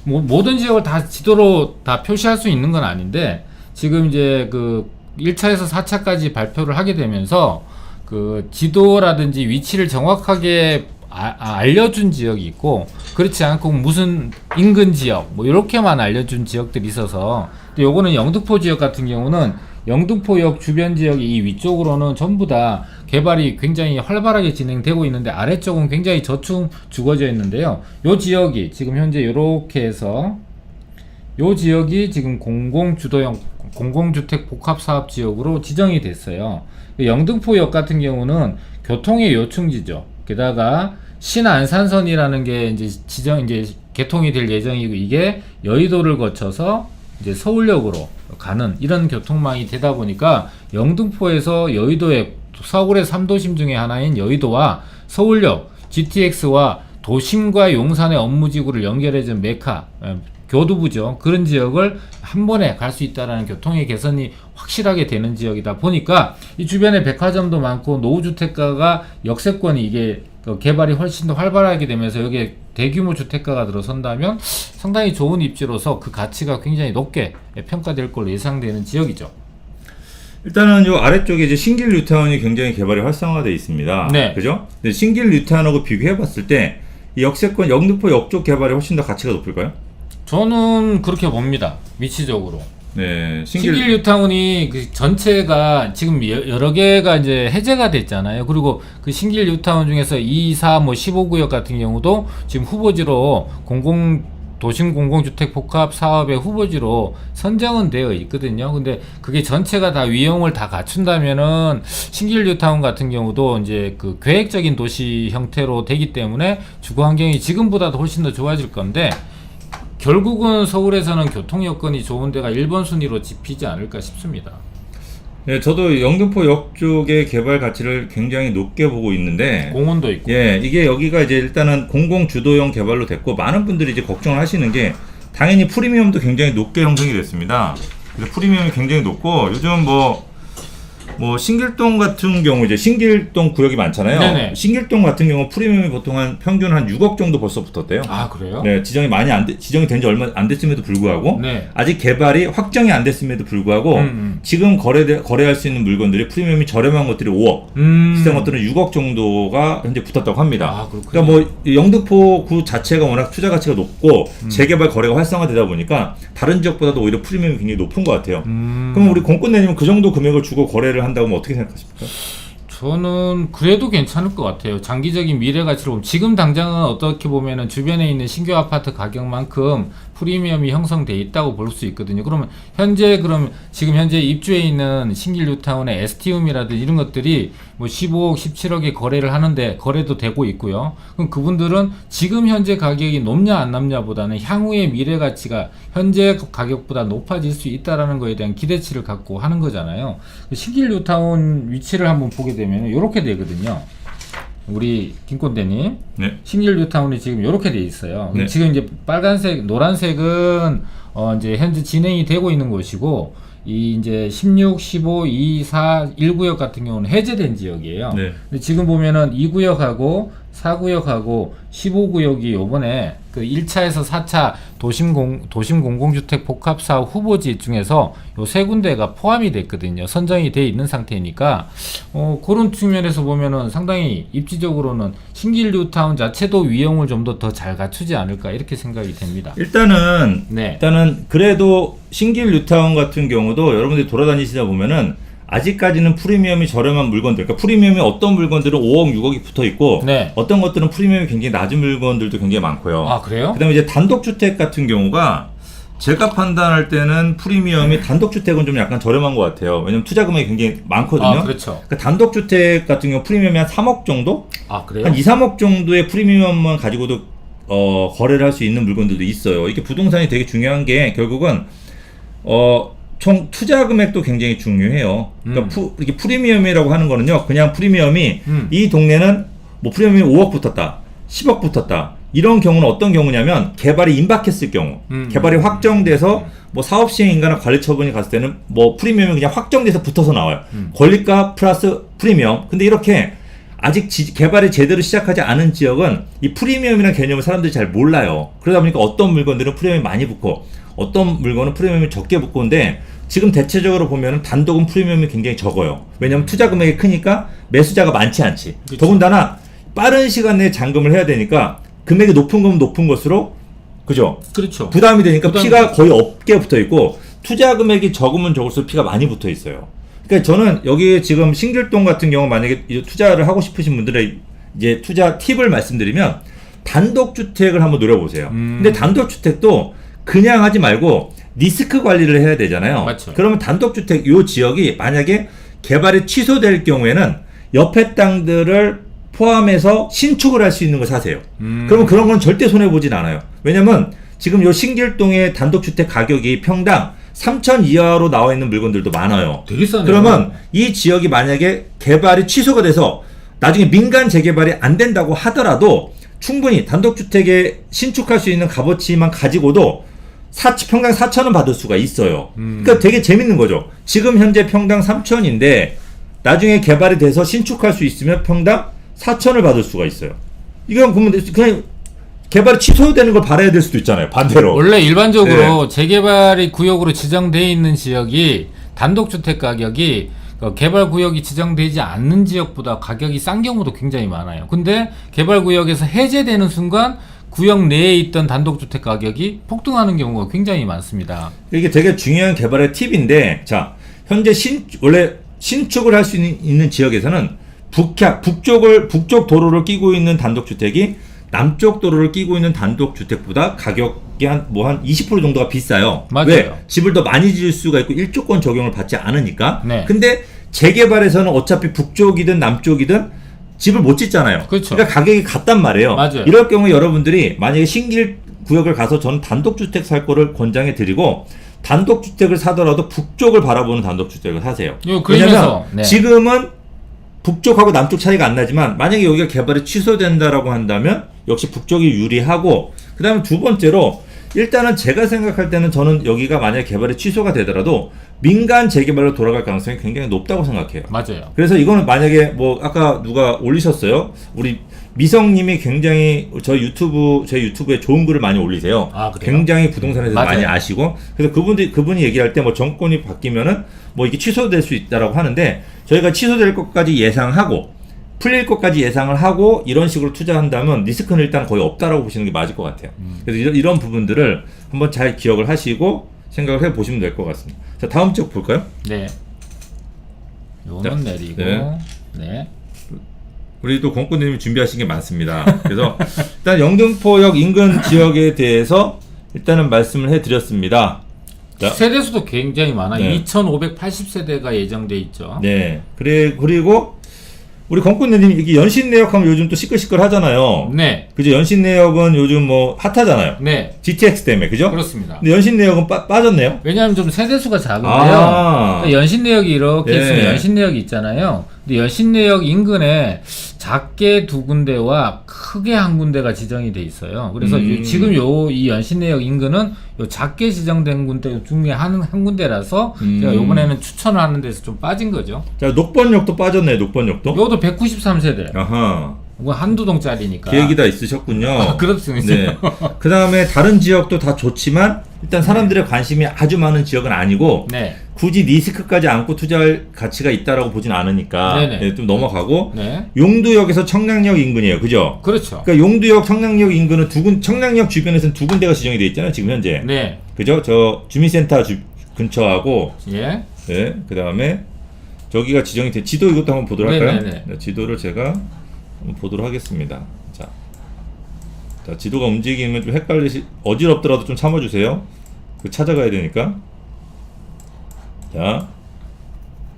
모든 지역을 다 지도로 다 표시할 수 있는 건 아닌데 지금 이제 그 1차에서 4차까지 발표를 하게 되면서 그 지도라든지 위치를 정확하게 알려준 지역이 있고 그렇지 않고 무슨 인근 지역 뭐 이렇게만 알려준 지역들이 있어서 또 요거는 영등포 지역 같은 경우는 영등포역 주변 지역이 이 위쪽으로는 전부 다 개발이 굉장히 활발하게 진행되고 있는데 아래쪽은 굉장히 저층 주거져 있는데요. 요 지역이 지금 현재 이렇게 해서 요 지역이 지금 공공주도형 공공주택 복합사업 지역으로 지정이 됐어요. 영등포역 같은 경우는 교통의 요충지죠. 게다가 신안산선이라는 게 이제 이제 개통이 될 예정이고 이게 여의도를 거쳐서 이제 서울역으로 가는 이런 교통망이 되다 보니까 영등포에서 여의도에 서울의 3도심 중에 하나인 여의도와 서울역, GTX와 도심과 용산의 업무지구를 연결해준 메카, 교두부죠. 그런 지역을 한 번에 갈 수 있다라는 교통의 개선이 확실하게 되는 지역이다 보니까 이 주변에 백화점도 많고 노후주택가가 역세권이 이게 개발이 훨씬 더 활발하게 되면서 여기에 대규모 주택가가 들어선다면 상당히 좋은 입지로서 그 가치가 굉장히 높게 평가될 걸로 예상되는 지역이죠. 일단은 요 아래쪽에 이제 신길 뉴타운이 굉장히 개발이 활성화되어 있습니다. 네. 그죠? 근데 신길 뉴타운하고 비교해 봤을 때 이 역세권 영등포 역쪽 개발이 훨씬 더 가치가 높을까요? 저는 그렇게 봅니다. 위치적으로. 네. 신길 뉴타운이 그 전체가 지금 여러 개가 이제 해제가 됐잖아요. 그리고 그 신길 뉴타운 중에서 2, 4, 15구역 같은 경우도 지금 후보지로 도심 공공주택 복합 사업의 후보지로 선정은 되어 있거든요. 근데 그게 전체가 다 위용을 다 갖춘다면은 신길 뉴타운 같은 경우도 이제 그 계획적인 도시 형태로 되기 때문에 주거 환경이 지금보다도 훨씬 더 좋아질 건데 결국은 서울에서는 교통 여건이 좋은 데가 1번 순위로 집히지 않을까 싶습니다. 예, 저도 영등포 역 쪽의 개발 가치를 굉장히 높게 보고 있는데 공원도 있고. 예, 이게 여기가 이제 일단은 공공 주도형 개발로 됐고 많은 분들이 이제 걱정을 하시는 게 당연히 프리미엄도 굉장히 높게 형성이 됐습니다. 그래서 프리미엄이 굉장히 높고 요즘 뭐 신길동 같은 경우 이제 신길동 구역이 많잖아요. 네네. 신길동 같은 경우 프리미엄이 보통 한 평균 한 6억 정도 벌써 붙었대요. 아, 그래요? 네, 지정이 지정이 된 지 얼마 안 됐음에도 불구하고 네. 아직 개발이 확정이 안 됐음에도 불구하고 지금 거래할 수 있는 물건들이 프리미엄이 저렴한 것들이 5억, 비싼 것들은 6억 정도가 현재 붙었다고 합니다. 아, 그렇군요. 그러니까 뭐 영등포 구 자체가 워낙 투자 가치가 높고 재개발 거래가 활성화되다 보니까 다른 지역보다도 오히려 프리미엄이 굉장히 높은 것 같아요. 그럼 우리 공권내님은 그 정도 금액을 주고 거래를 한다고 하면 어떻게 생각하십니까? 저는 그래도 괜찮을 것 같아요. 장기적인 미래 가치로 보면 지금 당장은 어떻게 보면은 주변에 있는 신규 아파트 가격만큼 프리미엄이 형성돼 있다고 볼 수 있거든요. 그러면 지금 현재 입주해 있는 신길 뉴타운의 에스티움이라든지 이런 것들이 뭐 15억, 17억에 거래를 하는데 거래도 되고 있고요. 그럼 그분들은 지금 현재 가격이 높냐 안 높냐보다는 향후의 미래 가치가 현재 가격보다 높아질 수 있다라는 거에 대한 기대치를 갖고 하는 거잖아요. 신길 뉴타운 위치를 한번 보게 되면 이렇게 되거든요. 우리 김꼰대님, 네. 신길 뉴타운이 지금 이렇게 돼 있어요. 네. 지금 이제 빨간색, 노란색은 이제 현재 진행이 되고 있는 곳이고, 이 이제 16, 15, 2, 4, 1구역 같은 경우는 해제된 지역이에요. 네. 근데 지금 보면은 2구역하고 4구역하고 15구역이 요번에 그 1차에서 4차 도심 공공주택 복합사업 후보지 중에서 요 세 군데가 포함이 됐거든요. 선정이 돼 있는 상태니까 그런 측면에서 보면은 상당히 입지적으로는 신길 뉴타운 자체도 위용을 좀 더 잘 갖추지 않을까 이렇게 생각이 됩니다. 일단은 네. 그래도 신길 뉴타운 같은 경우도 여러분들이 돌아다니시다 보면은 아직까지는 프리미엄이 저렴한 물건들, 그러니까 프리미엄이 어떤 물건들은 5억, 6억이 붙어 있고, 네. 어떤 것들은 프리미엄이 굉장히 낮은 물건들도 굉장히 많고요. 아, 그래요? 그다음에 이제 단독주택 같은 경우가 제가 판단할 때는 프리미엄이 단독주택은 좀 약간 저렴한 것 같아요. 왜냐면 투자 금액이 굉장히 많거든요. 아, 그렇죠. 그러니까 단독주택 같은 경우 프리미엄이 한 3억 정도? 아, 그래요? 한 2, 3억 정도의 프리미엄만 가지고도 거래를 할 수 있는 물건들도 있어요. 이게 부동산이 되게 중요한 게 결국은 총 투자 금액도 굉장히 중요해요. 그러니까 이렇게 프리미엄이라고 하는 거는요, 그냥 프리미엄이 이 동네는 뭐 프리미엄이 5억 붙었다, 10억 붙었다. 이런 경우는 어떤 경우냐면 개발이 임박했을 경우, 개발이 확정돼서 뭐 사업 시행인가나 관리 처분이 갔을 때는 뭐 프리미엄이 그냥 확정돼서 붙어서 나와요. 권리가 플러스 프리미엄. 근데 이렇게 아직 개발이 제대로 시작하지 않은 지역은 이 프리미엄이라는 개념을 사람들이 잘 몰라요. 그러다 보니까 어떤 물건들은 프리미엄이 많이 붙고 어떤 물건은 프리미엄이 적게 붙고인데 지금 대체적으로 보면은 단독은 프리미엄이 굉장히 적어요. 왜냐면 투자 금액이 크니까 매수자가 많지 않지. 그쵸. 더군다나 빠른 시간 내에 잔금을 해야 되니까 금액이 높은 건 높은 것으로 그죠? 그렇죠. 부담이 되니까 피가 거의 없게 붙어 있고 투자 금액이 적으면 적을수록 피가 많이 붙어 있어요. 그러니까 저는 여기 지금 신길동 같은 경우 만약에 투자를 하고 싶으신 분들의 이제 투자 팁을 말씀드리면 단독주택을 한번 노려보세요. 근데 단독주택도 그냥 하지 말고 리스크 관리를 해야 되잖아요. 맞죠. 그러면 단독주택 요 지역이 만약에 개발이 취소될 경우에는 옆에 땅들을 포함해서 신축을 할 수 있는 거 사세요. 그러면 그런 건 절대 손해보진 않아요. 왜냐면 지금 요 신길동의 단독주택 가격이 평당 3천 이하로 나와 있는 물건들도 많아요. 되게 싸네요. 그러면 이 지역이 만약에 개발이 취소가 돼서 나중에 민간 재개발이 안 된다고 하더라도 충분히 단독주택에 신축할 수 있는 값어치만 가지고도 평당 4천원 받을 수가 있어요. 그러니까 되게 재밌는 거죠. 지금 현재 평당 3천인데 나중에 개발이 돼서 신축할 수 있으면 평당 4천을 받을 수가 있어요. 이건 그냥 개발이 취소되는 걸 바라야 될 수도 있잖아요. 반대로. 원래 일반적으로 재개발이 구역으로 지정되어 있는 지역이 단독주택 가격이 개발 구역이 지정되지 않는 지역보다 가격이 싼 경우도 굉장히 많아요. 근데 개발 구역에서 해제되는 순간 구역 내에 있던 단독주택 가격이 폭등하는 경우가 굉장히 많습니다. 이게 되게 중요한 개발의 팁인데, 자, 현재 원래 신축을 한 있는 지역에서는 북쪽 도로를 끼고 있는 단독주택이 남쪽 도로를 끼고 있는 단독주택보다 가격이 한 20% 정도가 비싸요. 맞아요. 왜? 집을 더 많이 지을 수가 있고 일조권 적용을 받지 않으니까. 네. 근데 재개발에서는 어차피 북쪽이든 남쪽이든 집을 못 짓잖아요. 그렇죠. 그러니까 가격이 같단 말이에요. 맞아요. 이럴 경우에 여러분들이 만약에 신길 구역을 가서 저는 단독주택 살 거를 권장해 드리고 단독주택을 사더라도 북쪽을 바라보는 단독주택을 사세요. 왜냐면 네. 지금은 북쪽하고 남쪽 차이가 안 나지만 만약에 여기가 개발이 취소된다라고 한다면 역시 북쪽이 유리하고, 그 다음에 두 번째로 일단은 제가 생각할 때는 저는 여기가 만약에 개발이 취소가 되더라도 민간 재개발로 돌아갈 가능성이 굉장히 높다고 생각해요. 맞아요. 그래서 이거는 만약에 뭐 아까 누가 올리셨어요. 우리 미성님이 굉장히 제 유튜브에 좋은 글을 많이 올리세요. 아, 그래요? 굉장히 부동산에 대해서 맞아요. 많이 아시고, 그래서 그분이 얘기할 때 뭐 정권이 바뀌면은 뭐 이게 취소될 수 있다라고 하는데, 저희가 취소될 것까지 예상하고 풀릴 것까지 예상을 하고 이런 식으로 투자한다면 리스크는 일단 거의 없다라고 보시는 게 맞을 것 같아요. 그래서 이런 부분들을 한번 잘 기억을 하시고 생각을 해 보시면 될 것 같습니다. 자, 다음 쪽 볼까요? 네. 요거는 내리고. 네. 네. 우리 또 공꾼님이 준비하신 게 많습니다. 그래서 일단 영등포역 인근 지역에 대해서 일단은 말씀을 해드렸습니다. 자, 세대수도 굉장히 많아요. 네. 2,580세대가 예정돼 있죠. 네. 그리고 우리 건꾼님 이게 연신내역하면 요즘 또 시끌시끌 하잖아요. 네. 그죠? 연신내역은 요즘 뭐 핫하잖아요. 네. GTX 때문에, 그죠? 그렇습니다. 근데 연신내역은 빠졌네요. 왜냐하면 좀 세대수가 작은데요. 아. 그러니까 연신내역이 이렇게 네. 있으면 연신내역이 있잖아요. 근데 연신내역 인근에 작게 두 군데와 크게 한 군데가 지정이 돼 있어요. 그래서 지금 이 연신내역 인근은 요 작게 지정된 군데 중에 한 군데라서 제가 요번에는 추천을 하는 데서 좀 빠진 거죠. 자, 녹번역도 빠졌네요. 녹번역도. 요것도 193세대. 아하. 이거 한두 동짜리니까. 계획이 다 있으셨군요. 아, 그렇습니다. 네. 그 다음에 다른 지역도 다 좋지만 일단 사람들의 관심이 아주 많은 지역은 아니고 네. 굳이 리스크까지 안고 투자할 가치가 있다라고 보진 않으니까 네네. 네, 좀 넘어가고 네. 용두역에서 청량역 인근이에요. 그죠? 그렇죠. 그러니까 용두역, 청량역 인근은 청량역 주변에서는 두 군데가 지정이 되어 있잖아요. 지금 현재. 네. 그죠? 저 주민센터 근처하고 예. 네. 그 다음에 저기가 지정이 돼. 지도 이것도 한번 보도록 할까요? 네네네. 네, 지도를 제가 한번 보도록 하겠습니다. 자, 지도가 움직이면 좀 어지럽더라도 좀 참아주세요. 그 찾아가야 되니까. 자,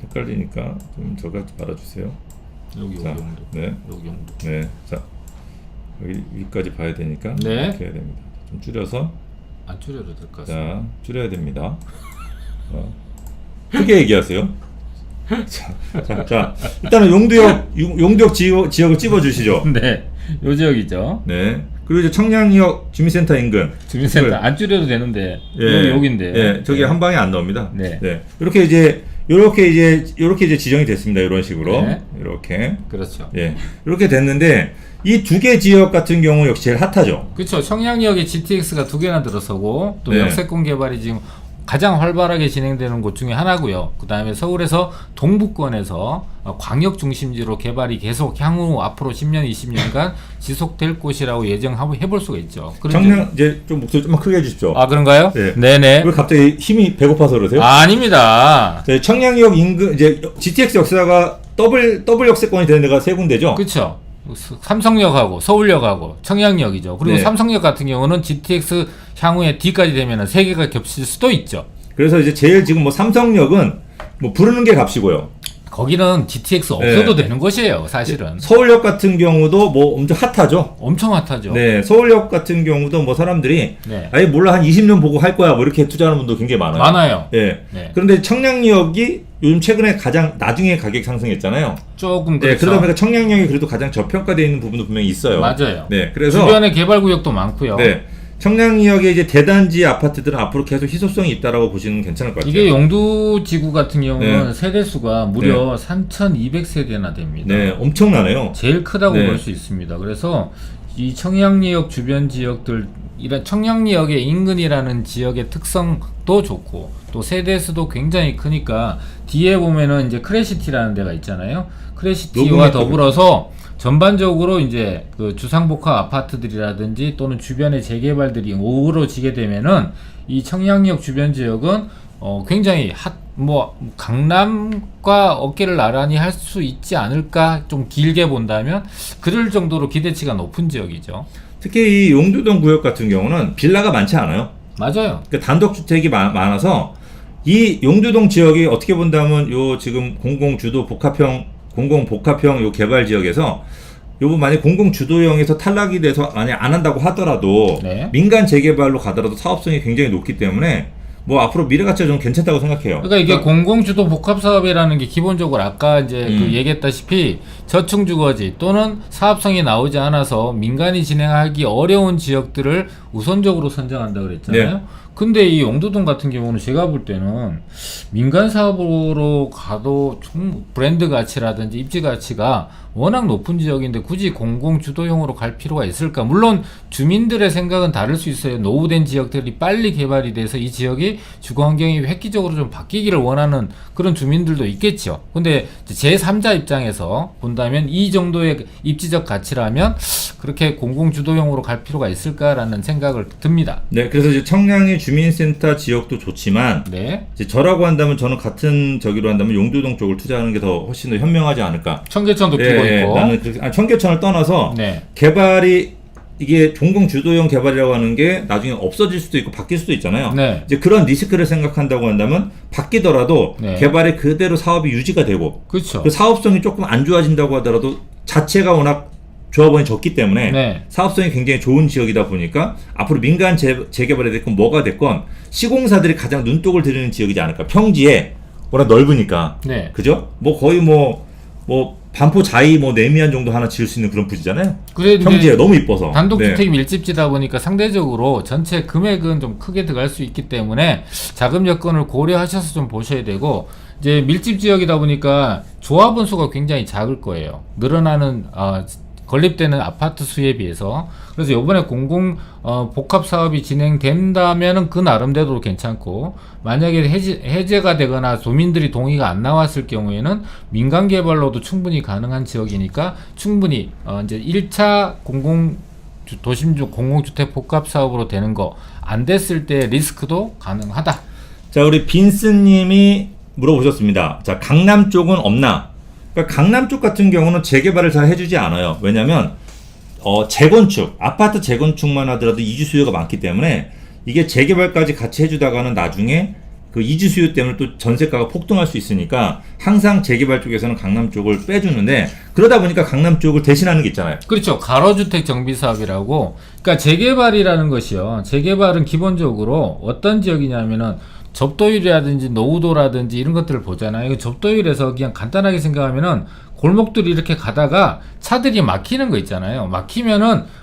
헷갈리니까 좀 저거 말아주세요. 여기 자, 용도. 네, 여기 용도. 네, 자, 여기 위까지 봐야 되니까 네. 이렇게 해야 됩니다. 좀 줄여서, 안 줄여도 될 것 같습니다. 자, 줄여야 됩니다. 크게 얘기하세요. 자, 일단은 용두역 지역을 찝어주시죠. 네. 요 지역이죠. 네. 그리고 이제 청량역 주민센터 인근. 주민센터 안 줄여도 되는데 예, 여기인데. 예, 저기 한 방에 안 나옵니다. 네. 이렇게 이제 지정이 됐습니다. 이런 식으로. 네. 이렇게. 그렇죠. 예. 이렇게 됐는데 이 두 개 지역 같은 경우 역시 제일 핫하죠. 그렇죠. 청량역에 GTX가 두 개나 들어서고 또 네. 역세권 개발이 지금 가장 활발하게 진행되는 곳 중에 하나고요. 그 다음에 서울에서 동부권에서 광역 중심지로 개발이 계속 향후 앞으로 10년, 20년간 지속될 곳이라고 예정해볼 수가 있죠. 이제 좀 목소리 좀만 크게 해주십시오. 아, 그런가요? 네. 네네. 왜 갑자기 힘이 배고파서 그러세요? 아닙니다. 네, 청량역 인근, 이제 GTX 역사가 더블 역세권이 되는 데가 세 군데죠? 그렇죠. 삼성역하고 서울역하고 청량역이죠. 그리고 네. 삼성역 같은 경우는 GTX 향후에 D까지 되면 3개가 겹칠 수도 있죠. 그래서 이제 제일 지금 뭐 삼성역은 뭐 부르는 게 값이고요. 거기는 GTX 없어도 되는 곳이에요, 사실은. 서울역 같은 경우도 뭐 엄청 핫하죠. 엄청 핫하죠. 네, 서울역 같은 경우도 뭐 사람들이 네. 아예 몰라 한 20년 보고 할 거야 뭐 이렇게 투자하는 분도 굉장히 많아요. 많아요. 네. 네. 그런데 청량리역이 요즘 최근에 가장 나중에 가격 상승했잖아요. 조금 네, 그렇죠. 그러다 보니까 청량리역이 그래도 가장 저평가되어 있는 부분도 분명히 있어요. 맞아요. 네, 그래서 주변에 개발 구역도 많고요. 네, 청량리역의 이제 대단지 아파트들은 앞으로 계속 희소성이 있다라고 보시면 괜찮을 것 같아요. 이게 용두지구 같은 경우는 세대수가 무려 3,200세대나 됩니다. 네, 엄청나네요. 제일 크다고 네. 볼 수 있습니다. 그래서 이 청량리역 주변 지역들, 이런 청량리역의 인근이라는 지역의 특성도 좋고 또 세대수도 굉장히 크니까 뒤에 보면은 이제 크레시티라는 데가 있잖아요. 크레시티와 더불어서 전반적으로 이제 그 주상복합 아파트들이라든지 또는 주변의 재개발들이 어우러지게 되면은 이 청량리역 주변 지역은 굉장히 뭐 강남과 어깨를 나란히 할 수 있지 않을까, 좀 길게 본다면 그럴 정도로 기대치가 높은 지역이죠. 특히 이 용두동 구역 같은 경우는 빌라가 많지 않아요. 맞아요. 그러니까 단독주택이 많아서 이 용두동 지역이 어떻게 본다면 요 지금 공공주도 복합형 공공복합형 요 개발 지역에서 요거 만약 공공주도형에서 탈락이 돼서 만약 안 한다고 하더라도 네. 민간 재개발로 가더라도 사업성이 굉장히 높기 때문에 뭐 앞으로 미래 가치가 좀 괜찮다고 생각해요. 그러니까 이게 공공주도 복합사업이라는 게 기본적으로 아까 이제 그 얘기했다시피 저층주거지 또는 사업성이 나오지 않아서 민간이 진행하기 어려운 지역들을 우선적으로 선정한다 그랬잖아요. 네. 근데 이 용두동 같은 경우는 제가 볼 때는 민간 사업으로 가도 좀 브랜드 가치라든지 입지 가치가 워낙 높은 지역인데 굳이 공공주도형으로 갈 필요가 있을까? 물론 주민들의 생각은 다를 수 있어요. 노후된 지역들이 빨리 개발이 돼서 이 지역이 주거 환경이 획기적으로 좀 바뀌기를 원하는 그런 주민들도 있겠죠. 근데 제3자 입장에서 본다면 이 정도의 입지적 가치라면 그렇게 공공주도형으로 갈 필요가 있을까라는 생각을 듭니다. 네, 그래서 이제 청량리 주민센터 지역도 좋지만 네. 이제 저라고 한다면 저는 같은 저기로 한다면 용두동 쪽을 투자하는 게 더 훨씬 더 현명하지 않을까. 청계천도 끼고 있고. 나는 청계천을 떠나서 네. 개발이 이게 공공주도형 개발이라고 하는 게 나중에 없어질 수도 있고 바뀔 수도 있잖아요. 네. 이제 그런 리스크를 생각한다고 한다면 바뀌더라도 네. 개발이 그대로 사업이 유지가 되고 그렇죠. 그 사업성이 조금 안 좋아진다고 하더라도 자체가 워낙 조합원이 적기 때문에 네. 사업성이 굉장히 좋은 지역이다 보니까 앞으로 민간 재개발이 됐건 뭐가 됐건 시공사들이 가장 눈독을 들이는 지역이지 않을까. 평지에 워낙 넓으니까. 네. 그죠? 뭐 거의 뭐 반포 자이 뭐 네미안 정도 하나 지을 수 있는 그런 부지잖아요. 그래, 평지에 너무 이뻐서. 단독주택이 밀집지다 보니까 상대적으로 전체 금액은 좀 크게 들어갈 수 있기 때문에 자금 여건을 고려하셔서 좀 보셔야 되고, 이제 밀집 지역이다 보니까 조합원 수가 굉장히 작을 거예요. 늘어나는 건립되는 아파트 수에 비해서. 그래서 이번에 복합 사업이 진행된다면은 그 나름대로 괜찮고, 만약에 해제가 되거나 도민들이 동의가 안 나왔을 경우에는 민간 개발로도 충분히 가능한 지역이니까 충분히 이제 1차 도심주 공공주택 복합 사업으로 되는 거 안 됐을 때 리스크도 가능하다. 자, 우리 빈스님이 물어보셨습니다. 자, 강남 쪽은 없나? 그러니까 강남 쪽 같은 경우는 재개발을 잘 해주지 않아요. 왜냐면 재건축, 아파트 재건축만 하더라도 이주 수요가 많기 때문에 이게 재개발까지 같이 해주다가는 나중에 그 이주 수요 때문에 또 전세가가 폭등할 수 있으니까 항상 재개발 쪽에서는 강남 쪽을 빼주는데, 그러다 보니까 강남 쪽을 대신하는 게 있잖아요. 그렇죠. 가로주택 정비사업이라고. 그러니까 재개발이라는 것이요. 재개발은 기본적으로 어떤 지역이냐면은 접도율이라든지 노후도라든지 이런 것들을 보잖아요. 이거 접도율에서 그냥 간단하게 생각하면은 골목들이 이렇게 가다가 차들이 막히는 거 있잖아요.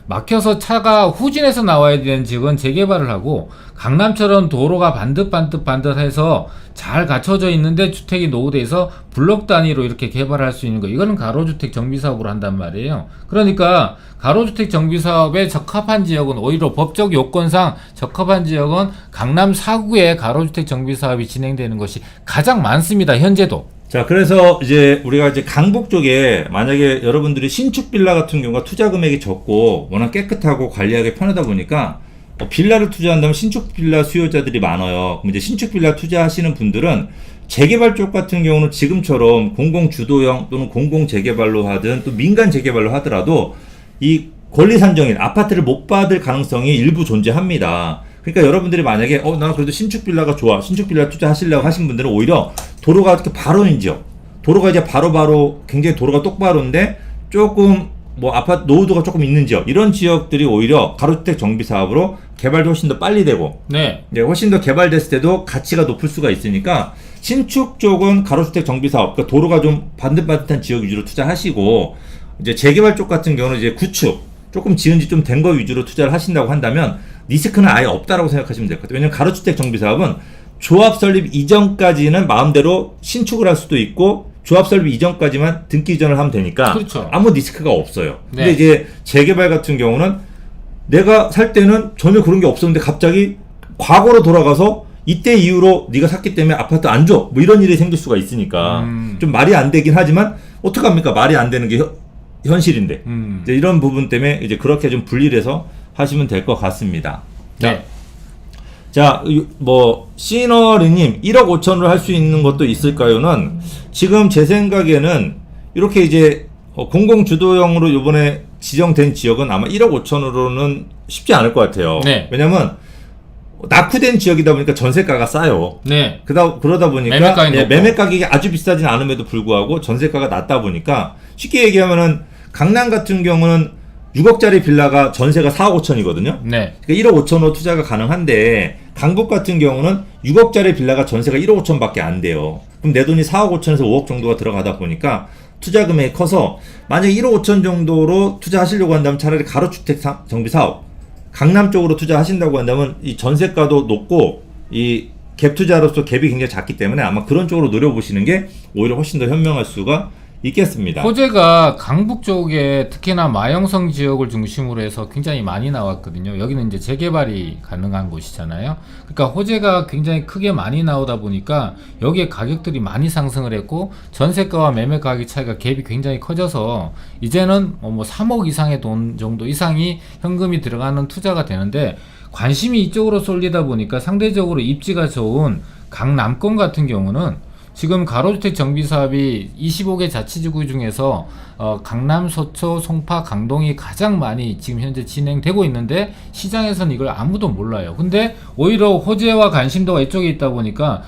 막혀서 차가 후진해서 나와야 되는 지역은 재개발을 하고, 강남처럼 도로가 반듯해서 잘 갖춰져 있는데 주택이 노후돼서 블록 단위로 이렇게 개발할 수 있는 거, 이거는 가로주택 정비사업으로 한단 말이에요. 그러니까 가로주택 정비사업에 적합한 지역은, 오히려 법적 요건상 적합한 지역은 강남 4구에 가로주택 정비사업이 진행되는 것이 가장 많습니다. 현재도. 자, 그래서 이제 우리가 이제 강북 쪽에 만약에 여러분들이 신축 빌라 같은 경우가 투자 금액이 적고 워낙 깨끗하고 관리하기 편하다 보니까 빌라를 투자한다면 신축 빌라 수요자들이 많아요. 그럼 이제 신축 빌라 투자하시는 분들은 재개발 쪽 같은 경우는 지금처럼 공공주도형 또는 공공재개발로 하든 또 민간 재개발로 하더라도 이 권리산정인 아파트를 못 받을 가능성이 일부 존재합니다. 그러니까 여러분들이 만약에 나는 그래도 신축 빌라가 좋아, 신축 빌라 투자하시려고 하신 분들은 오히려 도로가 이렇게 바로 있는 지역, 도로가 이제 바로바로 굉장히 도로가 똑바로인데 조금 뭐 아파트 노후도가 조금 있는 지역, 이런 지역들이 오히려 가로주택 정비 사업으로 개발도 훨씬 더 빨리 되고, 네. 네, 훨씬 더 개발됐을 때도 가치가 높을 수가 있으니까 신축 쪽은 가로주택 정비 사업, 그러니까 도로가 좀 반듯반듯한 지역 위주로 투자하시고, 이제 재개발 쪽 같은 경우는 이제 구축, 조금 지은 지 좀 된 거 위주로 투자를 하신다고 한다면 리스크는 아예 없다라고 생각하시면 될 것 같아요. 왜냐면 가로주택 정비 사업은 조합 설립 이전까지는 마음대로 신축을 할 수도 있고, 조합 설립 이전까지만 등기 이전을 하면 되니까 그렇죠. 아무 리스크가 없어요. 네. 근데 이제 재개발 같은 경우는 내가 살 때는 전혀 그런 게 없었는데 갑자기 과거로 돌아가서 이때 이후로 네가 샀기 때문에 아파트 안 줘, 뭐 이런 일이 생길 수가 있으니까 좀 말이 안 되긴 하지만 어떡합니까? 말이 안 되는 게 현실인데 이제 이런 부분 때문에 이제 그렇게 좀 분리를 해서 하시면 될 것 같습니다. 네. 자, 뭐 시너리님 1억 5천으로 할 수 있는 것도 있을까요는 지금 제 생각에는 이렇게 이제 공공주도형으로 이번에 지정된 지역은 아마 1억 5천으로는 쉽지 않을 것 같아요. 네. 왜냐면 낙후된 지역이다 보니까 전세가가 싸요. 네. 그러다 보니까 매매 가격이 아주 비싸진 않음에도 불구하고 전세가가 낮다 보니까 쉽게 얘기하면은 강남 같은 경우는 6억짜리 빌라가 전세가 4억 5천이거든요. 네. 그러니까 1억 5천으로 투자가 가능한데 강북 같은 경우는 6억짜리 빌라가 전세가 1억 5천밖에 안 돼요. 그럼 내 돈이 4억 5천에서 5억 정도가 들어가다 보니까 투자 금액이 커서 만약에 1억 5천 정도로 투자하시려고 한다면 차라리 가로주택 정비 사업 강남 쪽으로 투자하신다고 한다면 이 전세가도 높고 이 갭 투자로서 갭이 굉장히 작기 때문에 아마 그런 쪽으로 노려보시는 게 오히려 훨씬 더 현명할 수가 있겠습니다. 호재가 강북 쪽에 특히나 마영성 지역을 중심으로 해서 굉장히 많이 나왔거든요. 여기는 이제 재개발이 가능한 곳이잖아요. 그러니까 호재가 굉장히 크게 많이 나오다 보니까 여기에 가격들이 많이 상승을 했고 전세가와 매매 가격 차이가 갭이 굉장히 커져서 이제는 뭐 3억 이상의 돈 정도 이상이 현금이 들어가는 투자가 되는데 관심이 이쪽으로 쏠리다 보니까 상대적으로 입지가 좋은 강남권 같은 경우는 지금 가로주택 정비사업이 25개 자치지구 중에서 강남, 서초, 송파, 강동이 가장 많이 지금 현재 진행되고 있는데 시장에서는 이걸 아무도 몰라요. 근데 오히려 호재와 관심도가 이쪽에 있다 보니까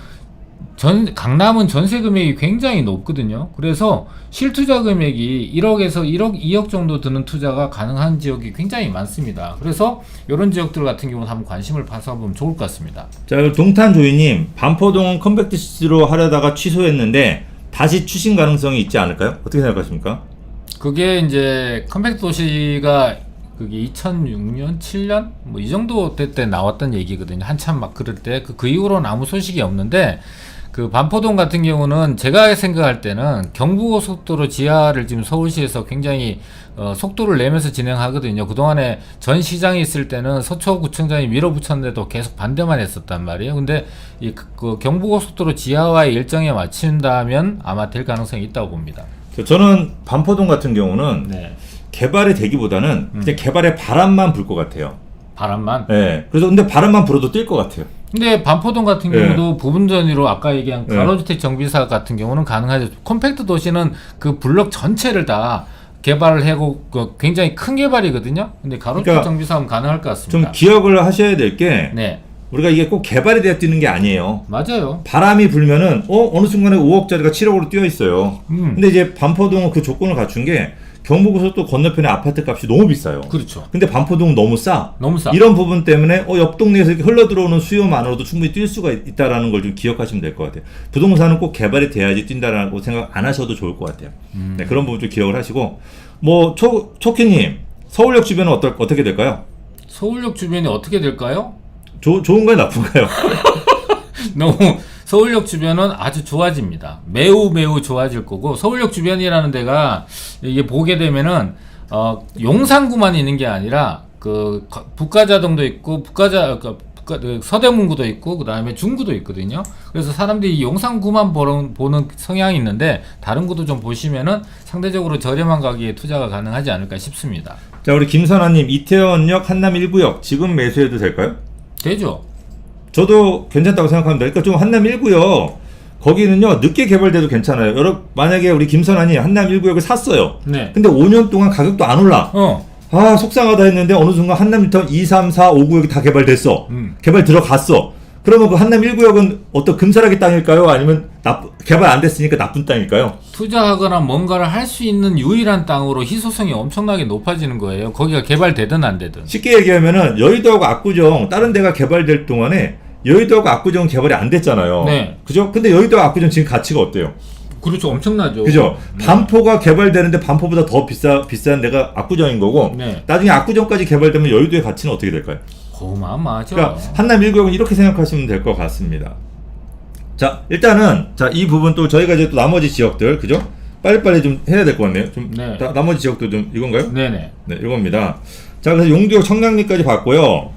강남은 전세 금액이 굉장히 높거든요. 그래서 실투자 금액이 1억에서 1억, 2억 정도 드는 투자가 가능한 지역이 굉장히 많습니다. 그래서 이런 지역들 같은 경우는 한번 관심을 파서보면 좋을 것 같습니다. 자, 동탄조이님, 반포동은 컴팩트시티로 하려다가 취소했는데 다시 추진 가능성이 있지 않을까요? 어떻게 생각하십니까? 그게 이제 컴팩트 도시가 그게 2006년, 7년 뭐 이 정도 때 나왔던 얘기거든요. 한참 막 그럴 때 그 이후로는 아무 소식이 없는데 그 반포동 같은 경우는 제가 생각할 때는 경부고속도로 지하를 지금 서울시에서 굉장히 속도를 내면서 진행하거든요. 그동안에 전 시장이 있을 때는 서초구청장이 밀어붙였는데도 계속 반대만 했었단 말이에요. 근데 그 경부고속도로 지하와의 일정에 맞춘다면 아마 될 가능성이 있다고 봅니다. 저는 반포동 같은 경우는 네. 개발이 되기보다는 그냥 개발의 바람만 불 것 같아요. 바람만? 네. 그래서 근데 바람만 불어도 뛸 것 같아요. 근데 반포동 같은 경우도 부분 전이로 아까 얘기한 네. 가로주택 정비사 같은 경우는 가능하죠. 컴팩트 도시는 그 블록 전체를 다 개발을 하고 굉장히 큰 개발이거든요. 근데 가로주택 그러니까 정비사는 가능할 것 같습니다. 좀 기억을 하셔야 될 게 네. 우리가 이게 꼭 개발이 되어 뛰는 게 아니에요. 맞아요. 바람이 불면은 어느 순간에 5억짜리가 7억으로 뛰어 있어요. 근데 이제 반포동은 그 조건을 갖춘 게 경부고속도로 건너편에 아파트 값이 너무 비싸요. 그렇죠. 근데 반포동은 너무 싸. 너무 싸. 이런 부분 때문에 옆 동네에서 이렇게 흘러 들어오는 수요만으로도 충분히 뛸 수가 있다라는 걸 좀 기억하시면 될 것 같아요. 부동산은 꼭 개발이 돼야지 뛴다라고 생각 안 하셔도 좋을 것 같아요. 네, 그런 부분 좀 기억을 하시고 뭐 초키님 서울역 주변은 어떻게 될까요? 서울역 주변이 어떻게 될까요? 좋은가요, 나쁜가요? 너무 서울역 주변은 아주 좋아집니다. 매우 좋아질 거고 서울역 주변이라는 데가 이게 보게 되면은 용산구만 있는 게 아니라 그 북가자동도 있고 서대문구도 있고 그 다음에 중구도 있거든요. 그래서 사람들이 용산구만 보는 성향이 있는데 다른 구도 좀 보시면은 상대적으로 저렴한 가격에 투자가 가능하지 않을까 싶습니다. 자, 우리 김선아님, 이태원역 한남 1구역 지금 매수해도 될까요? 되죠. 저도 괜찮다고 생각합니다. 그러니까 좀 한남 1구역 거기는요 늦게 개발돼도 괜찮아요. 만약에 우리 김선아님 한남 1구역을 샀어요. 네. 근데 5년 동안 가격도 안 올라. 아, 속상하다 했는데 어느 순간 한남부터 2, 3, 4, 5구역이 다 개발됐어. 개발 들어갔어. 그러면 그 한남 1구역은 어떤 금사라기 땅일까요? 아니면 개발 안 됐으니까 나쁜 땅일까요? 투자하거나 뭔가를 할 수 있는 유일한 땅으로 희소성이 엄청나게 높아지는 거예요. 거기가 개발되든 안 되든. 쉽게 얘기하면은 여의도하고 압구정 다른 데가 개발될 동안에 여의도하고 압구정 개발이 안 됐잖아요. 네. 그죠? 근데 여의도와 압구정 지금 가치가 어때요? 그렇죠. 엄청나죠. 그죠? 반포가 개발되는데 반포보다 더 비싼 데가 압구정인 거고 네. 나중에 압구정까지 개발되면 여의도의 가치는 어떻게 될까요? 고마마죠. 그러니까 한남 1구역은 이렇게 생각하시면 될 것 같습니다. 자, 일단은 이 부분 또 저희가 이제 또 나머지 지역들 그죠? 빨리빨리 좀 해야 될 것 같네요. 좀 네. 나머지 지역도 좀 이건가요? 네네. 네, 이겁니다. 자, 그래서 용두역 청량리까지 봤고요.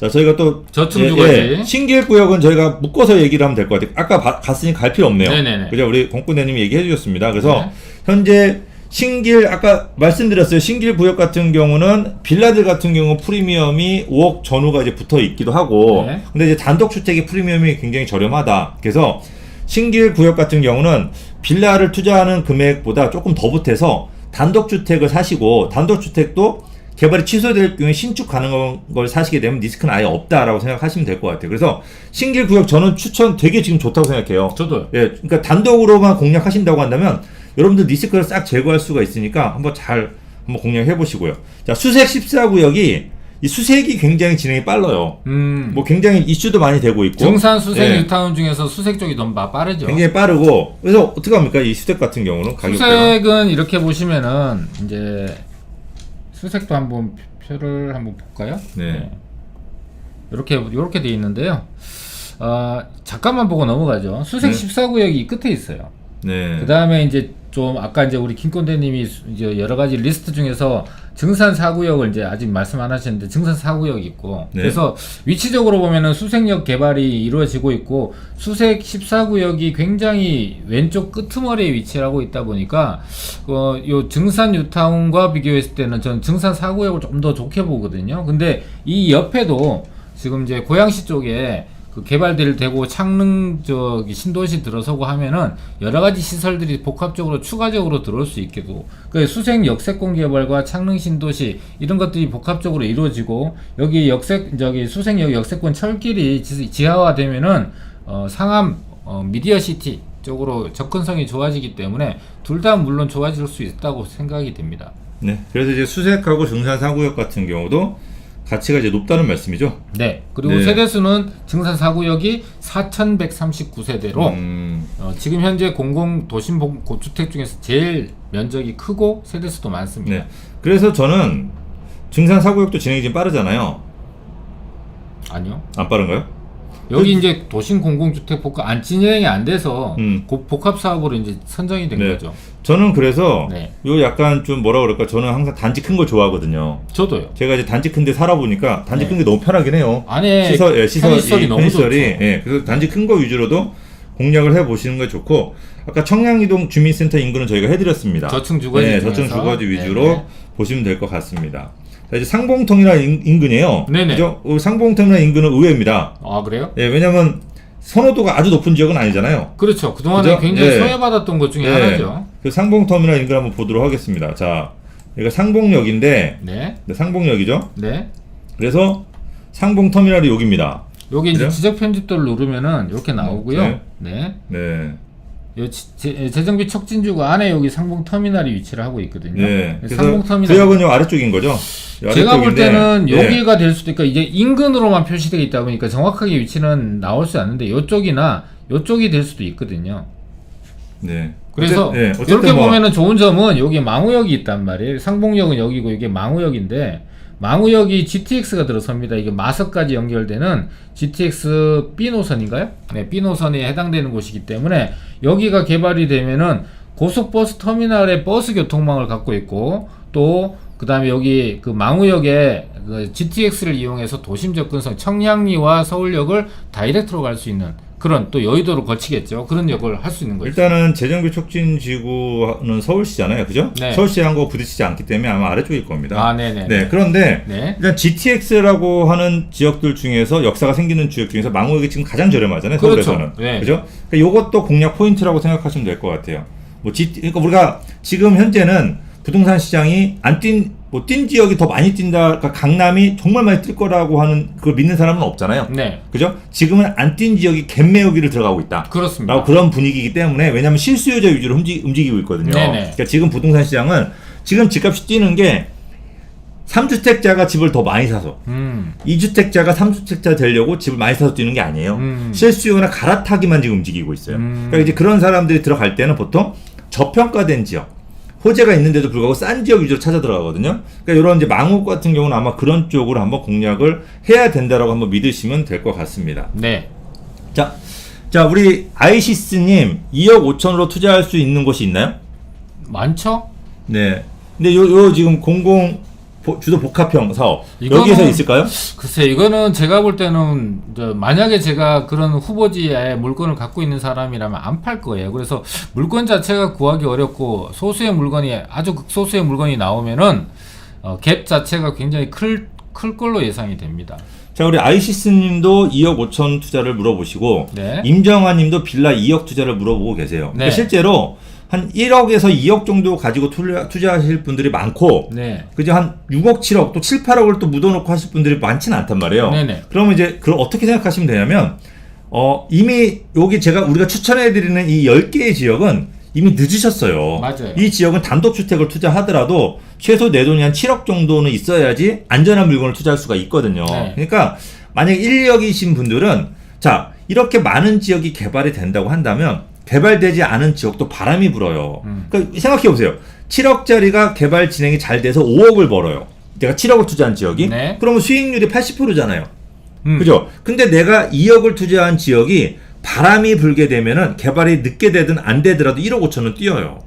자, 저희가 또 저층주거지. 신길구역은 저희가 묶어서 얘기를 하면 될 것 같아요. 아까 갔으니 갈 필요 없네요. 네네네. 그죠? 우리 공군대님이 얘기해 주셨습니다. 그래서 네. 현재 신길 아까 말씀드렸어요. 신길 구역 같은 경우는 빌라들 같은 경우 프리미엄이 5억 전후가 이제 붙어 있기도 하고, 네. 근데 이제 단독 주택의 프리미엄이 굉장히 저렴하다. 그래서 신길 구역 같은 경우는 빌라를 투자하는 금액보다 조금 더 보태서 단독 주택을 사시고 단독 주택도 개발이 취소될 경우에 신축 가능한 걸 사시게 되면 리스크는 아예 없다라고 생각하시면 될 것 같아요. 그래서 신길 구역 저는 추천 되게 지금 좋다고 생각해요. 저도요. 예, 그러니까 단독으로만 공략하신다고 한다면 여러분들 리스크를 싹 제거할 수가 있으니까 한번 공략해 보시고요. 자, 수색 14구역이 이 수색이 굉장히 진행이 빨라요. 뭐 굉장히 이슈도 많이 되고 있고. 증산 수색 예, 뉴타운 중에서 수색 쪽이 더 빠르죠. 굉장히 빠르고. 그래서 어떻게 합니까? 이 수색 같은 경우는 가격대가. 수색은 이렇게 보시면은 이제 수색도 한번 표를 한번 볼까요? 네. 이렇게 돼 있는데요. 잠깐만 보고 넘어가죠. 수색 네. 14구역이 끝에 있어요. 네. 그 다음에 이제 좀 아까 이제 우리 김건대님이 이제 여러 가지 리스트 중에서 증산 4구역을 이제 아직 말씀 안 하셨는데 증산 4구역이 있고 네. 그래서 위치적으로 보면은 수색역 개발이 이루어지고 있고 수색 14구역이 굉장히 왼쪽 끄트머리에 위치를 하고 있다 보니까 요 증산 뉴타운과 비교했을 때는 저는 증산 4구역을 좀 더 좋게 보거든요. 근데 이 옆에도 지금 이제 고양시 쪽에 그 개발될 되고 창릉 신도시 들어서고 하면은 여러 가지 시설들이 복합적으로 추가적으로 들어올 수 있게도 그 수색 역세권 개발과 창릉 신도시 이런 것들이 복합적으로 이루어지고 여기 수색역 역세권 철길이 지하화되면은 상암 미디어 시티 쪽으로 접근성이 좋아지기 때문에 둘 다 물론 좋아질 수 있다고 생각이 됩니다. 네. 그래서 이제 수색하고 증산 4구역 같은 경우도 가치가 이제 높다는 말씀이죠. 네. 그리고 네. 세대수는 증산 4구역이 4,139세대로 지금 현재 공공 도심 주택 중에서 제일 면적이 크고 세대수도 많습니다. 네. 그래서 저는 증산 4구역도 진행이 지금 빠르잖아요. 아니요. 안 빠른가요? 여기 이제 도심 공공주택 진행이 안 돼서 복합 사업으로 이제 선정이 된 네. 거죠. 저는 그래서 네. 요 약간 좀 뭐라 그럴까? 저는 항상 단지 큰 걸 좋아하거든요. 저도요. 제가 이제 단지 큰데 살아보니까 단지 네. 큰 게 너무 편하긴 해요. 안에 시설이 너무 좋죠. 예, 그래서 단지 큰 거 위주로도 공략을 해보시는 게 좋고, 아까 청량이동 주민센터 인구는 저희가 해드렸습니다. 저층 주거지 네, 중에서. 저층 주거지 위주로 네네. 보시면 될 것 같습니다. 자, 이제 상봉터미널 인근이에요. 네네. 그죠? 상봉터미널 인근은 의외입니다. 아, 그래요? 예, 왜냐면 선호도가 아주 높은 지역은 아니잖아요. 그렇죠. 그동안에 그죠? 굉장히 예. 소외받았던 것 중에 예. 하나죠. 그 상봉터미널 인근 한번 보도록 하겠습니다. 자, 여기가 상봉역인데, 네. 네, 상봉역이죠. 네. 그래서 상봉터미널이 여기입니다. 여기 이제 그래요? 지적 편집도를 누르면은 이렇게 나오고요. 네. 네. 네. 요 재정비 촉진주거 안에 여기 상봉 터미널이 위치를 하고 있거든요. 네. 그래서 상봉 터미널. 구역은 요 아래쪽인 거죠? 요 제가 볼 아래쪽인데, 때는 네. 여기가 될 수도 있고 이제 인근으로만 표시되어 있다 보니까 정확하게 위치는 나올 수 않는데 이쪽이나 이쪽이 될 수도 있거든요. 네. 그래서 네, 어쨌든 이렇게 뭐, 보면은 좋은 점은 여기 망우역이 있단 말이에요. 상봉역은 여기고 이게 망우역인데 망우역이 GTX가 들어섭니다. 이게 마석까지 연결되는 GTX B 노선인가요? 네, B 노선에 해당되는 곳이기 때문에 여기가 개발이 되면은 고속버스 터미널의 버스 교통망을 갖고 있고 또 그 다음에 여기 그 망우역에 그 GTX를 이용해서 도심 접근성 청량리와 서울역을 다이렉트로 갈 수 있는 그런 또 여의도로 거치겠죠. 그런 역을 할 수 있는 거죠. 일단은 재정비 촉진 지구는 서울시잖아요. 그죠? 네. 서울시하고 부딪히지 않기 때문에 아마 아래쪽일 겁니다. 아, 네네. 네. 그런데 네. 일단 GTX라고 하는 지역들 중에서 역사가 생기는 지역 중에서 망우역이 지금 가장 저렴하잖아요. 그렇죠. 서울에서는. 네. 그죠? 그러니까 요것도 공략 포인트라고 생각하시면 될 것 같아요. 그러니까 우리가 지금 현재는 부동산 시장이 안 뛴 뭐 뛴 지역이 더 많이 뛴다, 그러니까 강남이 정말 많이 뛸 거라고 하는 그걸 믿는 사람은 없잖아요. 네. 그죠? 지금은 안 뛴 지역이 갭 메우기를 들어가고 있다. 그렇습니다. 라고 그런 분위기이기 때문에, 왜냐하면 실수요자 위주로 움직이고 있거든요. 네네. 그러니까 지금 부동산 시장은 지금 집값이 뛰는 게 3주택자가 집을 더 많이 사서 2주택자가 3주택자 되려고 집을 많이 사서 뛰는 게 아니에요. 실수요나 갈아타기만 지금 움직이고 있어요. 그러니까 이제 그런 사람들이 들어갈 때는 보통 저평가된 지역, 호재가 있는데도 불구하고 싼 지역 위주로 찾아 들어가거든요. 그러니까 이런 이제 망욱 같은 경우는 아마 그런 쪽으로 한번 공략을 해야 된다라고 한번 믿으시면 될 것 같습니다. 네. 자, 우리 아이시스님 2억 5천으로 투자할 수 있는 곳이 있나요? 많죠? 네. 근데 요 지금 주도 복합형 사업 여기에서 있을까요? 글쎄, 이거는 제가 볼 때는 만약에 제가 그런 후보지에 물건을 갖고 있는 사람이라면 안 팔 거예요. 그래서 물건 자체가 구하기 어렵고 소수의 물건이 아주 극소수의 물건이 나오면은 갭 자체가 굉장히 클 걸로 예상이 됩니다. 자, 우리 아이시스님도 2억 5천 투자를 물어보시고 네. 임정환님도 빌라 2억 투자를 물어보고 계세요. 네. 그러니까 실제로 한 1억에서 2억 정도 가지고 투자하실 분들이 많고, 네. 그죠? 한 6억, 7억, 또 7, 8억을 또 묻어놓고 하실 분들이 많지는 않단 말이에요. 네네. 그러면 이제 그걸 어떻게 생각하시면 되냐면, 이미 여기 우리가 추천해드리는 이 10개의 지역은 이미 늦으셨어요. 맞아요. 이 지역은 단독주택을 투자하더라도 최소 내 돈이 한 7억 정도는 있어야지 안전한 물건을 투자할 수가 있거든요. 네. 그러니까 만약에 1억이신 분들은, 자, 이렇게 많은 지역이 개발이 된다고 한다면 개발되지 않은 지역도 바람이 불어요. 그러니까 생각해보세요. 7억짜리가 개발 진행이 잘 돼서 5억을 벌어요. 내가 7억을 투자한 지역이. 네. 그러면 수익률이 80%잖아요. 그죠? 근데 내가 2억을 투자한 지역이 바람이 불게 되면은 개발이 늦게 되든 안 되더라도 1억 5천은 뛰어요.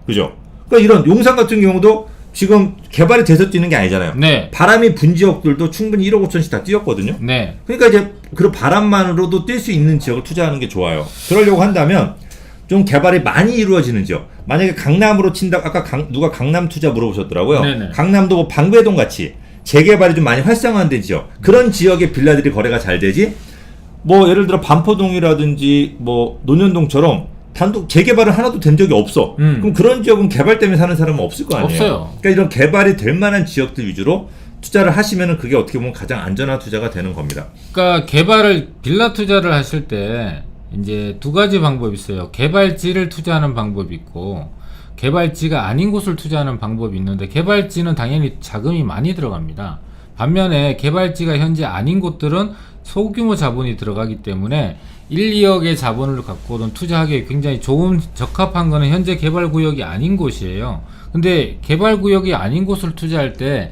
그죠? 그러니까 이런 용산 같은 경우도 지금 개발이 돼서 뛰는 게 아니잖아요. 네. 바람이 분 지역들도 충분히 1억 5천씩 다 뛰었거든요. 네. 그러니까 이제 그 바람만으로도 뛸 수 있는 지역을 투자하는 게 좋아요. 그러려고 한다면 좀 개발이 많이 이루어지는 지역. 만약에 강남으로 친다, 아까 누가 강남 투자 물어보셨더라고요. 네네. 강남도 뭐 방배동 같이 재개발이 좀 많이 활성화된 지역. 그런 지역의 빌라들이 거래가 잘 되지. 뭐 예를 들어 반포동이라든지 뭐 논현동처럼 단독 재개발은 하나도 된 적이 없어. 그럼 그런 지역은 개발 때문에 사는 사람은 없을 거 아니에요. 없어요. 그러니까 이런 개발이 될 만한 지역들 위주로 투자를 하시면은 그게 어떻게 보면 가장 안전한 투자가 되는 겁니다. 그러니까 빌라 투자를 하실 때 이제 두 가지 방법이 있어요. 개발지를 투자하는 방법이 있고 개발지가 아닌 곳을 투자하는 방법이 있는데, 개발지는 당연히 자금이 많이 들어갑니다. 반면에 개발지가 현재 아닌 곳들은 소규모 자본이 들어가기 때문에 1, 2억의 자본을 갖고는 투자하기에 굉장히 적합한 거는 현재 개발구역이 아닌 곳이에요. 근데 개발구역이 아닌 곳을 투자할 때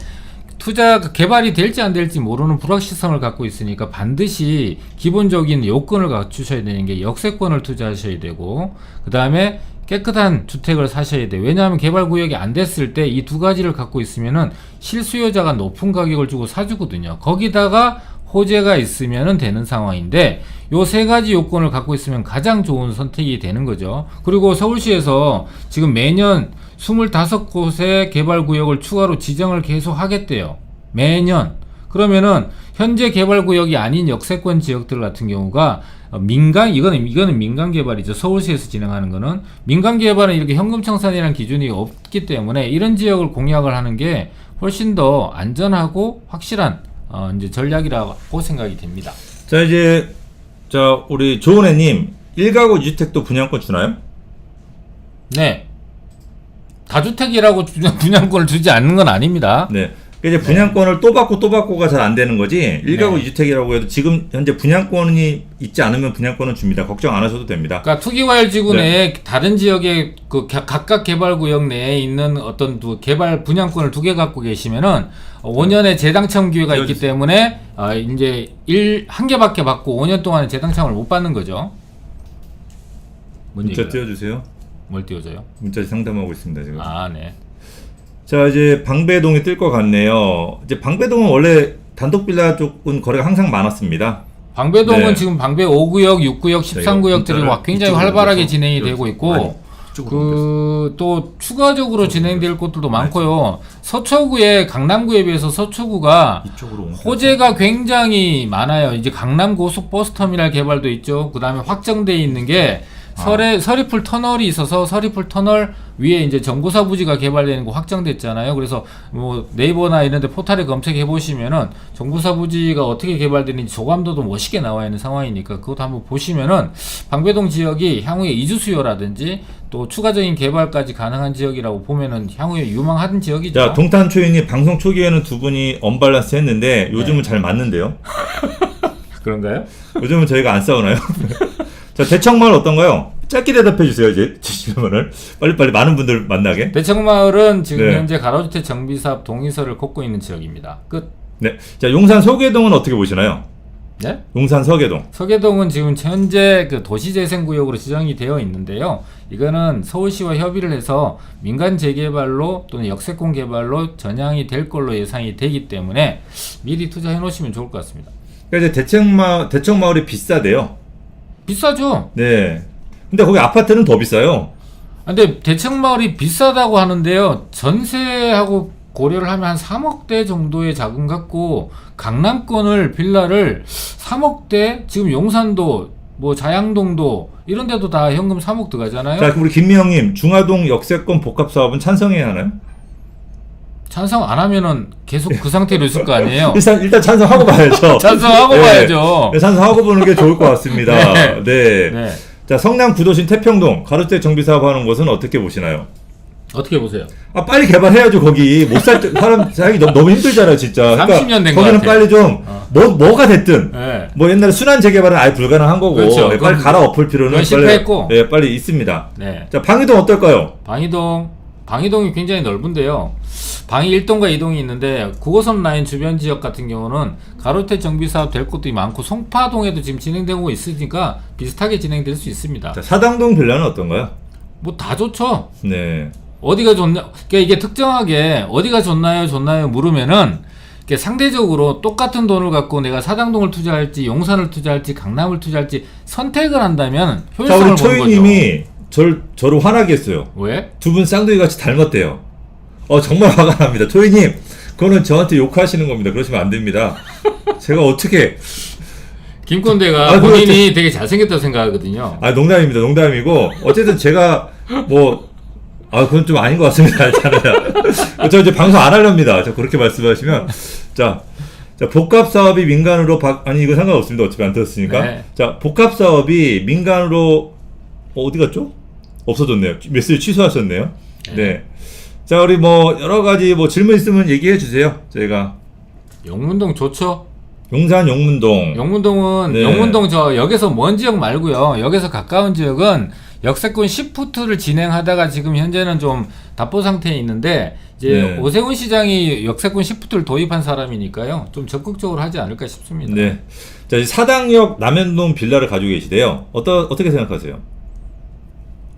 개발이 될지 안 될지 모르는 불확실성을 갖고 있으니까 반드시 기본적인 요건을 갖추셔야 되는 게 역세권을 투자하셔야 되고, 그 다음에 깨끗한 주택을 사셔야 돼요. 왜냐하면 개발구역이 안 됐을 때 이 두 가지를 갖고 있으면은 실수요자가 높은 가격을 주고 사주거든요. 거기다가 호재가 있으면 되는 상황인데, 요 세 가지 요건을 갖고 있으면 가장 좋은 선택이 되는 거죠. 그리고 서울시에서 지금 매년 25곳의 개발구역을 추가로 지정을 계속 하겠대요. 매년. 그러면은 현재 개발구역이 아닌 역세권 지역들 같은 경우가 이거는 민간 개발이죠. 서울시에서 진행하는 거는. 민간 개발은 이렇게 현금 청산이라는 기준이 없기 때문에 이런 지역을 공략을 하는 게 훨씬 더 안전하고 확실한 이제 전략이라고 생각이 됩니다. 자, 이제 우리 조은혜님 1가구 2주택도 분양권 주나요? 네. 다주택이라고 분양권을 주지 않는 건 아닙니다. 네. 그러니까 이제 분양권을 또 받고가 잘 안 되는 거지. 1가구 2주택이라고 해도 지금 현재 분양권이 있지 않으면 분양권은 줍니다. 걱정 안 하셔도 됩니다. 그러니까 투기과열지구 내에 다른 지역의 각각 개발구역 내에 있는 어떤 개발 분양권을 2개 갖고 계시면은 5년의 재당첨 기회가 있기 때문에 이제 1개밖에 받고 5년 동안에 재당첨을 못 받는 거죠. 문자 띄워주세요. 뭘 띄워줘요? 문자 상담하고 있습니다 지금. 아, 네. 자, 이제 방배동이 뜰 것 같네요. 이제 방배동은 원래 단독 빌라 쪽은 거래가 항상 많았습니다. 방배동은 네. 지금 방배 5구역, 6구역, 13구역들이 굉장히 활발하게 진행이 되고 있고, 또 추가적으로 진행될 곳들도 많고요. 서초구에 강남구에 비해서 서초구가 호재가 굉장히 많아요. 이제 강남 고속버스터미널 개발도 있죠. 그 다음에 확정되어 있는 게 서리풀 터널이 있어서 서리풀 터널 위에 이제 정보사 부지가 개발되는 거 확정됐잖아요. 그래서 뭐 네이버나 이런 데 포털에 검색해 보시면은 정보사 부지가 어떻게 개발되는지 조감도도 멋있게 나와 있는 상황이니까 그것도 한번 보시면은 방배동 지역이 향후에 이주 수요라든지 또 추가적인 개발까지 가능한 지역이라고 보면은 향후에 유망한 지역이죠. 자, 동탄 초인이 방송 초기에는 두 분이 언밸런스 했는데 요즘은 잘 맞는데요. 그런가요? 요즘은 저희가 안 싸우나요? 자, 대청마을 어떤가요? 짧게 대답해 주세요. 이제 질문을 빨리빨리 많은 분들 만나게. 대청마을은 지금 네. 현재 가로주택 정비사업 동의서를 걷고 있는 지역입니다. 끝. 네. 자, 용산 서계동은 어떻게 보시나요? 네? 용산 서계동. 서계동은 지금 현재 그 도시재생구역으로 지정이 되어 있는데요. 이거는 서울시와 협의를 해서 민간 재개발로 또는 역세권 개발로 전향이 될 걸로 예상이 되기 때문에 미리 투자해 놓으시면 좋을 것 같습니다. 그러니까 이제 대청마을이 비싸대요. 비싸죠? 네. 근데 거기 아파트는 더 비싸요. 근데 대청마을이 비싸다고 하는데요. 전세하고 고려를 하면 한 3억대 정도의 자금 갖고 강남권을 빌라를 3억대 지금 용산도 뭐 자양동도 이런 데도 다 현금 3억 들어가잖아요. 자, 우리 김미영님 중화동 역세권 복합 사업은 찬성해야 하나요? 찬성 안 하면은 계속 그 상태로 있을 거 아니에요. 일단 찬성하고 봐야죠. 찬성하고 네. 봐야죠. 네, 찬성하고 보는 게 좋을 것 같습니다. 네. 네. 네. 자, 성남 구도심 태평동 가로주택 정비 사업하는 곳은 어떻게 보시나요? 어떻게 보세요? 아, 빨리 개발해야죠. 거기 못 살 사람 살기 너무 힘들잖아요, 진짜. 30년 된것 거기는 같아요. 빨리 좀 뭐가 됐든 네. 뭐 옛날에 순환 재개발은 아예 불가능한 거고 그렇죠. 네, 빨리 갈아엎을 필요는 그건 실패했고. 빨리, 네, 빨리 있습니다. 네. 자, 방이동 어떨까요? 방이동이 굉장히 넓은데요. 방이 1동과 2동이 있는데 9호선 라인 주변 지역 같은 경우는 가로주택 정비 사업 될 곳도 많고 송파동에도 지금 진행되고 있으니까 비슷하게 진행될 수 있습니다. 자, 사당동 빌라는 어떤가요? 뭐 다 좋죠. 네. 어디가 좋냐? 그러니까 이게 특정하게 어디가 좋나요 물으면은 이게 상대적으로 똑같은 돈을 갖고 내가 사당동을 투자할지 용산을 투자할지 강남을 투자할지 선택을 한다면 자, 효율성을 우리 보는 초이님이 저를 화나게 했어요. 거죠. 왜? 두 분 쌍둥이 같이 닮았대요. 정말 화가 납니다. 초이님, 그거는 저한테 욕하시는 겁니다. 그러시면 안 됩니다. 제가 어떻게 김건대가 본인이 되게 잘생겼다고 생각하거든요. 농담입니다. 농담이고 어쨌든 제가 그건 좀 아닌 것 같습니다. 저 이제 방송 안 하렵니다. 자, 그렇게 말씀하시면 자, 복합 사업이 민간으로 아니 이거 상관없습니다. 어차피 안 들었으니까. 네. 자, 복합 사업이 민간으로 어디 갔죠? 없어졌네요. 메시지 취소하셨네요. 네. 자, 우리 뭐 여러 가지 뭐 질문 있으면 얘기해 주세요. 저희가 용문동 좋죠? 용산 용문동. 용문동은 네. 용문동 저 역에서 먼 지역 말고요. 역에서 가까운 지역은 역세권 시프트를 진행하다가 지금 현재는 좀 답보 상태에 있는데 이제 네. 오세훈 시장이 역세권 시프트를 도입한 사람이니까요. 좀 적극적으로 하지 않을까 싶습니다. 네. 자, 이제 사당역 남현동 빌라를 가지고 계시대요. 어떻게 생각하세요?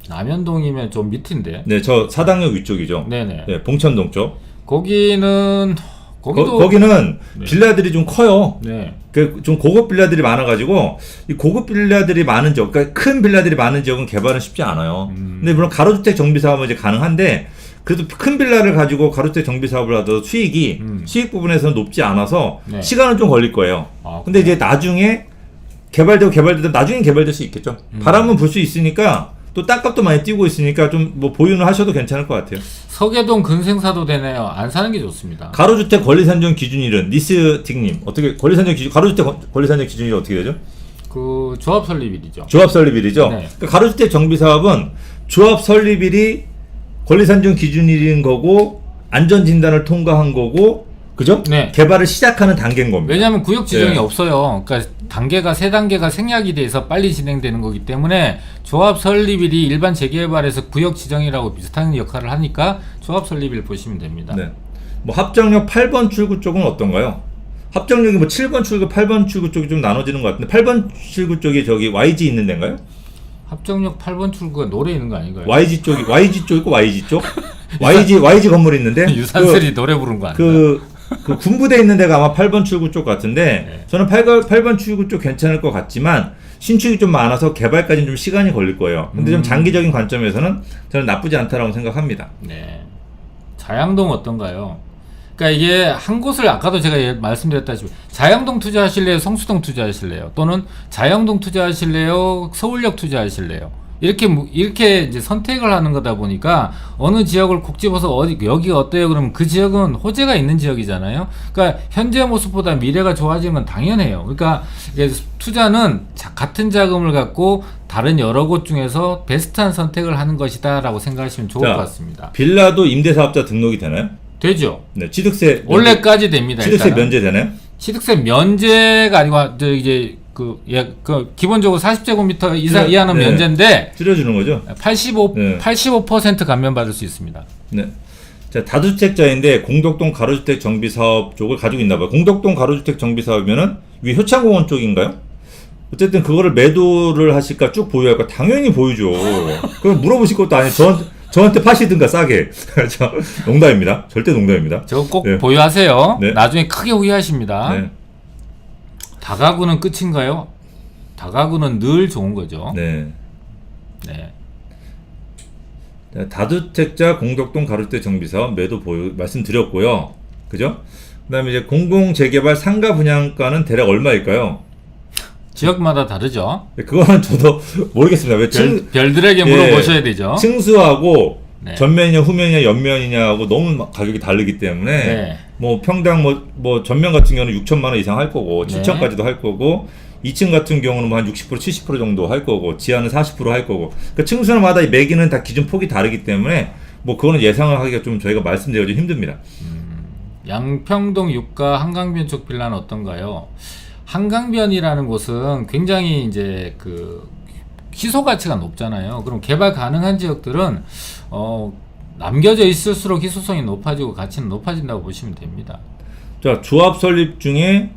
남현동이면 좀 밑인데. 네, 저 사당역 위쪽이죠. 네네. 네, 봉천동 쪽. 거기는 거기는 네. 빌라들이 좀 커요. 네. 좀 고급 빌라들이 많아가지고 이 고급 빌라들이 많은 지역, 그러니까 큰 빌라들이 많은 지역은 개발은 쉽지 않아요. 근데 물론 가로주택 정비 사업은 이제 가능한데 그래도 큰 빌라를 가지고 가로주택 정비 사업을 하더라도 수익이 수익 부분에서는 높지 않아서 네. 시간은 좀 걸릴 거예요. 근데 이제 나중에 개발되고 나중엔 개발될 수 있겠죠. 바람은 불 수 있으니까. 또 땅값도 많이 뛰고 있으니까 좀 뭐 보유는 하셔도 괜찮을 것 같아요. 서계동 근생사도 되네요. 안 사는 게 좋습니다. 가로주택 권리산정 기준일은 니스틱님 어떻게 가로주택 권리산정 기준일이 어떻게 되죠? 그 조합 설립일이죠. 조합 설립일이죠. 네. 그러니까 가로주택 정비 사업은 조합 설립일이 권리산정 기준일인 거고 안전 진단을 통과한 거고 그죠? 네. 개발을 시작하는 단계인 겁니다. 왜냐하면 구역 지정이 네. 없어요. 그러니까 단계가 세 단계가 생략이 돼서 빨리 진행되는 거기 때문에 조합 설립일이 일반 재개발에서 구역 지정이라고 비슷한 역할을 하니까 조합 설립일 보시면 됩니다. 네. 뭐 합정역 8번 출구 쪽은 어떤가요? 합정역이 뭐 7번 출구, 8번 출구 쪽이 좀 나눠지는 것 같은데 8번 출구 쪽이 저기 YG 있는 데인가요? 합정역 8번 출구가 노래 있는 거 아닌가요? YG 쪽 있고 YG 쪽? YG 건물 있는데 유산슬이 노래 부른 거 아닌가요? 그 군부대 있는 데가 아마 8번 출구 쪽 같은데 네. 저는 8번 출구 쪽 괜찮을 것 같지만 신축이 좀 많아서 개발까지는 좀 시간이 걸릴 거예요. 근데 좀 장기적인 관점에서는 저는 나쁘지 않다라고 생각합니다. 네. 자양동 어떤가요? 그러니까 이게 한 곳을 아까도 제가 말씀드렸다시피 자양동 투자하실래요? 성수동 투자하실래요? 또는 자양동 투자하실래요? 서울역 투자하실래요? 이렇게 이제 선택을 하는 거다 보니까 어느 지역을 콕 집어서 여기가 어때요? 그러면 그 지역은 호재가 있는 지역이잖아요. 그러니까 현재 모습보다 미래가 좋아지는 건 당연해요. 그러니까 이게 투자는 같은 자금을 갖고 다른 여러 곳 중에서 베스트한 선택을 하는 것이다라고 생각하시면 좋을 것 같습니다. 빌라도 임대사업자 등록이 되나요? 되죠. 네, 취득세 원래까지 됩니다. 취득세 일단은. 면제 되나요? 취득세 면제가 아니고 이제 기본적으로 40제곱미터 이하는 네. 면제인데 줄여주는 거죠? 85% 감면받을 수 있습니다. 네. 자, 다주택자인데 공덕동 가로주택 정비 사업 쪽을 가지고 있나 봐요. 공덕동 가로주택 정비 사업이면은 위 효창공원 쪽인가요? 어쨌든 그거를 매도를 하실까 쭉 보유할까? 당연히 보유죠. 그럼 물어보실 것도 아니에요. 저한테 파시든가 싸게. 농담입니다. 절대 농담입니다. 저거 꼭 네. 보유하세요. 네. 나중에 크게 후회하십니다. 네. 다가구는 끝인가요? 다가구는 늘 좋은 거죠. 네. 네. 자, 다주택자 공덕동 가로주택 정비사업 매도 보유 말씀드렸고요. 그죠? 그 다음에 이제 공공재개발 상가 분양가는 대략 얼마일까요? 지역마다 다르죠. 그거는 저도 모르겠습니다. 왜 별들에게 물어보셔야 되죠. 층수하고 네. 전면이냐 후면이냐 옆면이냐하고 너무 가격이 다르기 때문에 네. 뭐 평당 뭐 전면 같은 경우는 6천만 원 이상 할 거고 네. 7천까지도 할 거고 2층 같은 경우는 뭐 한 60% 70% 정도 할 거고 지하는 40% 할 거고 그 층수마다 매기는 다 기준 폭이 다르기 때문에 뭐 그거는 예상을 하기가 좀 저희가 말씀드리기가 좀 힘듭니다. 양평동 육가 한강변 쪽 빌라는 어떤가요? 한강변이라는 곳은 굉장히 이제 그 희소 가치가 높잖아요. 그럼 개발 가능한 지역들은 남겨져 있을수록 희소성이 높아지고 가치는 높아진다고 보시면 됩니다. 자, 조합 설립 중에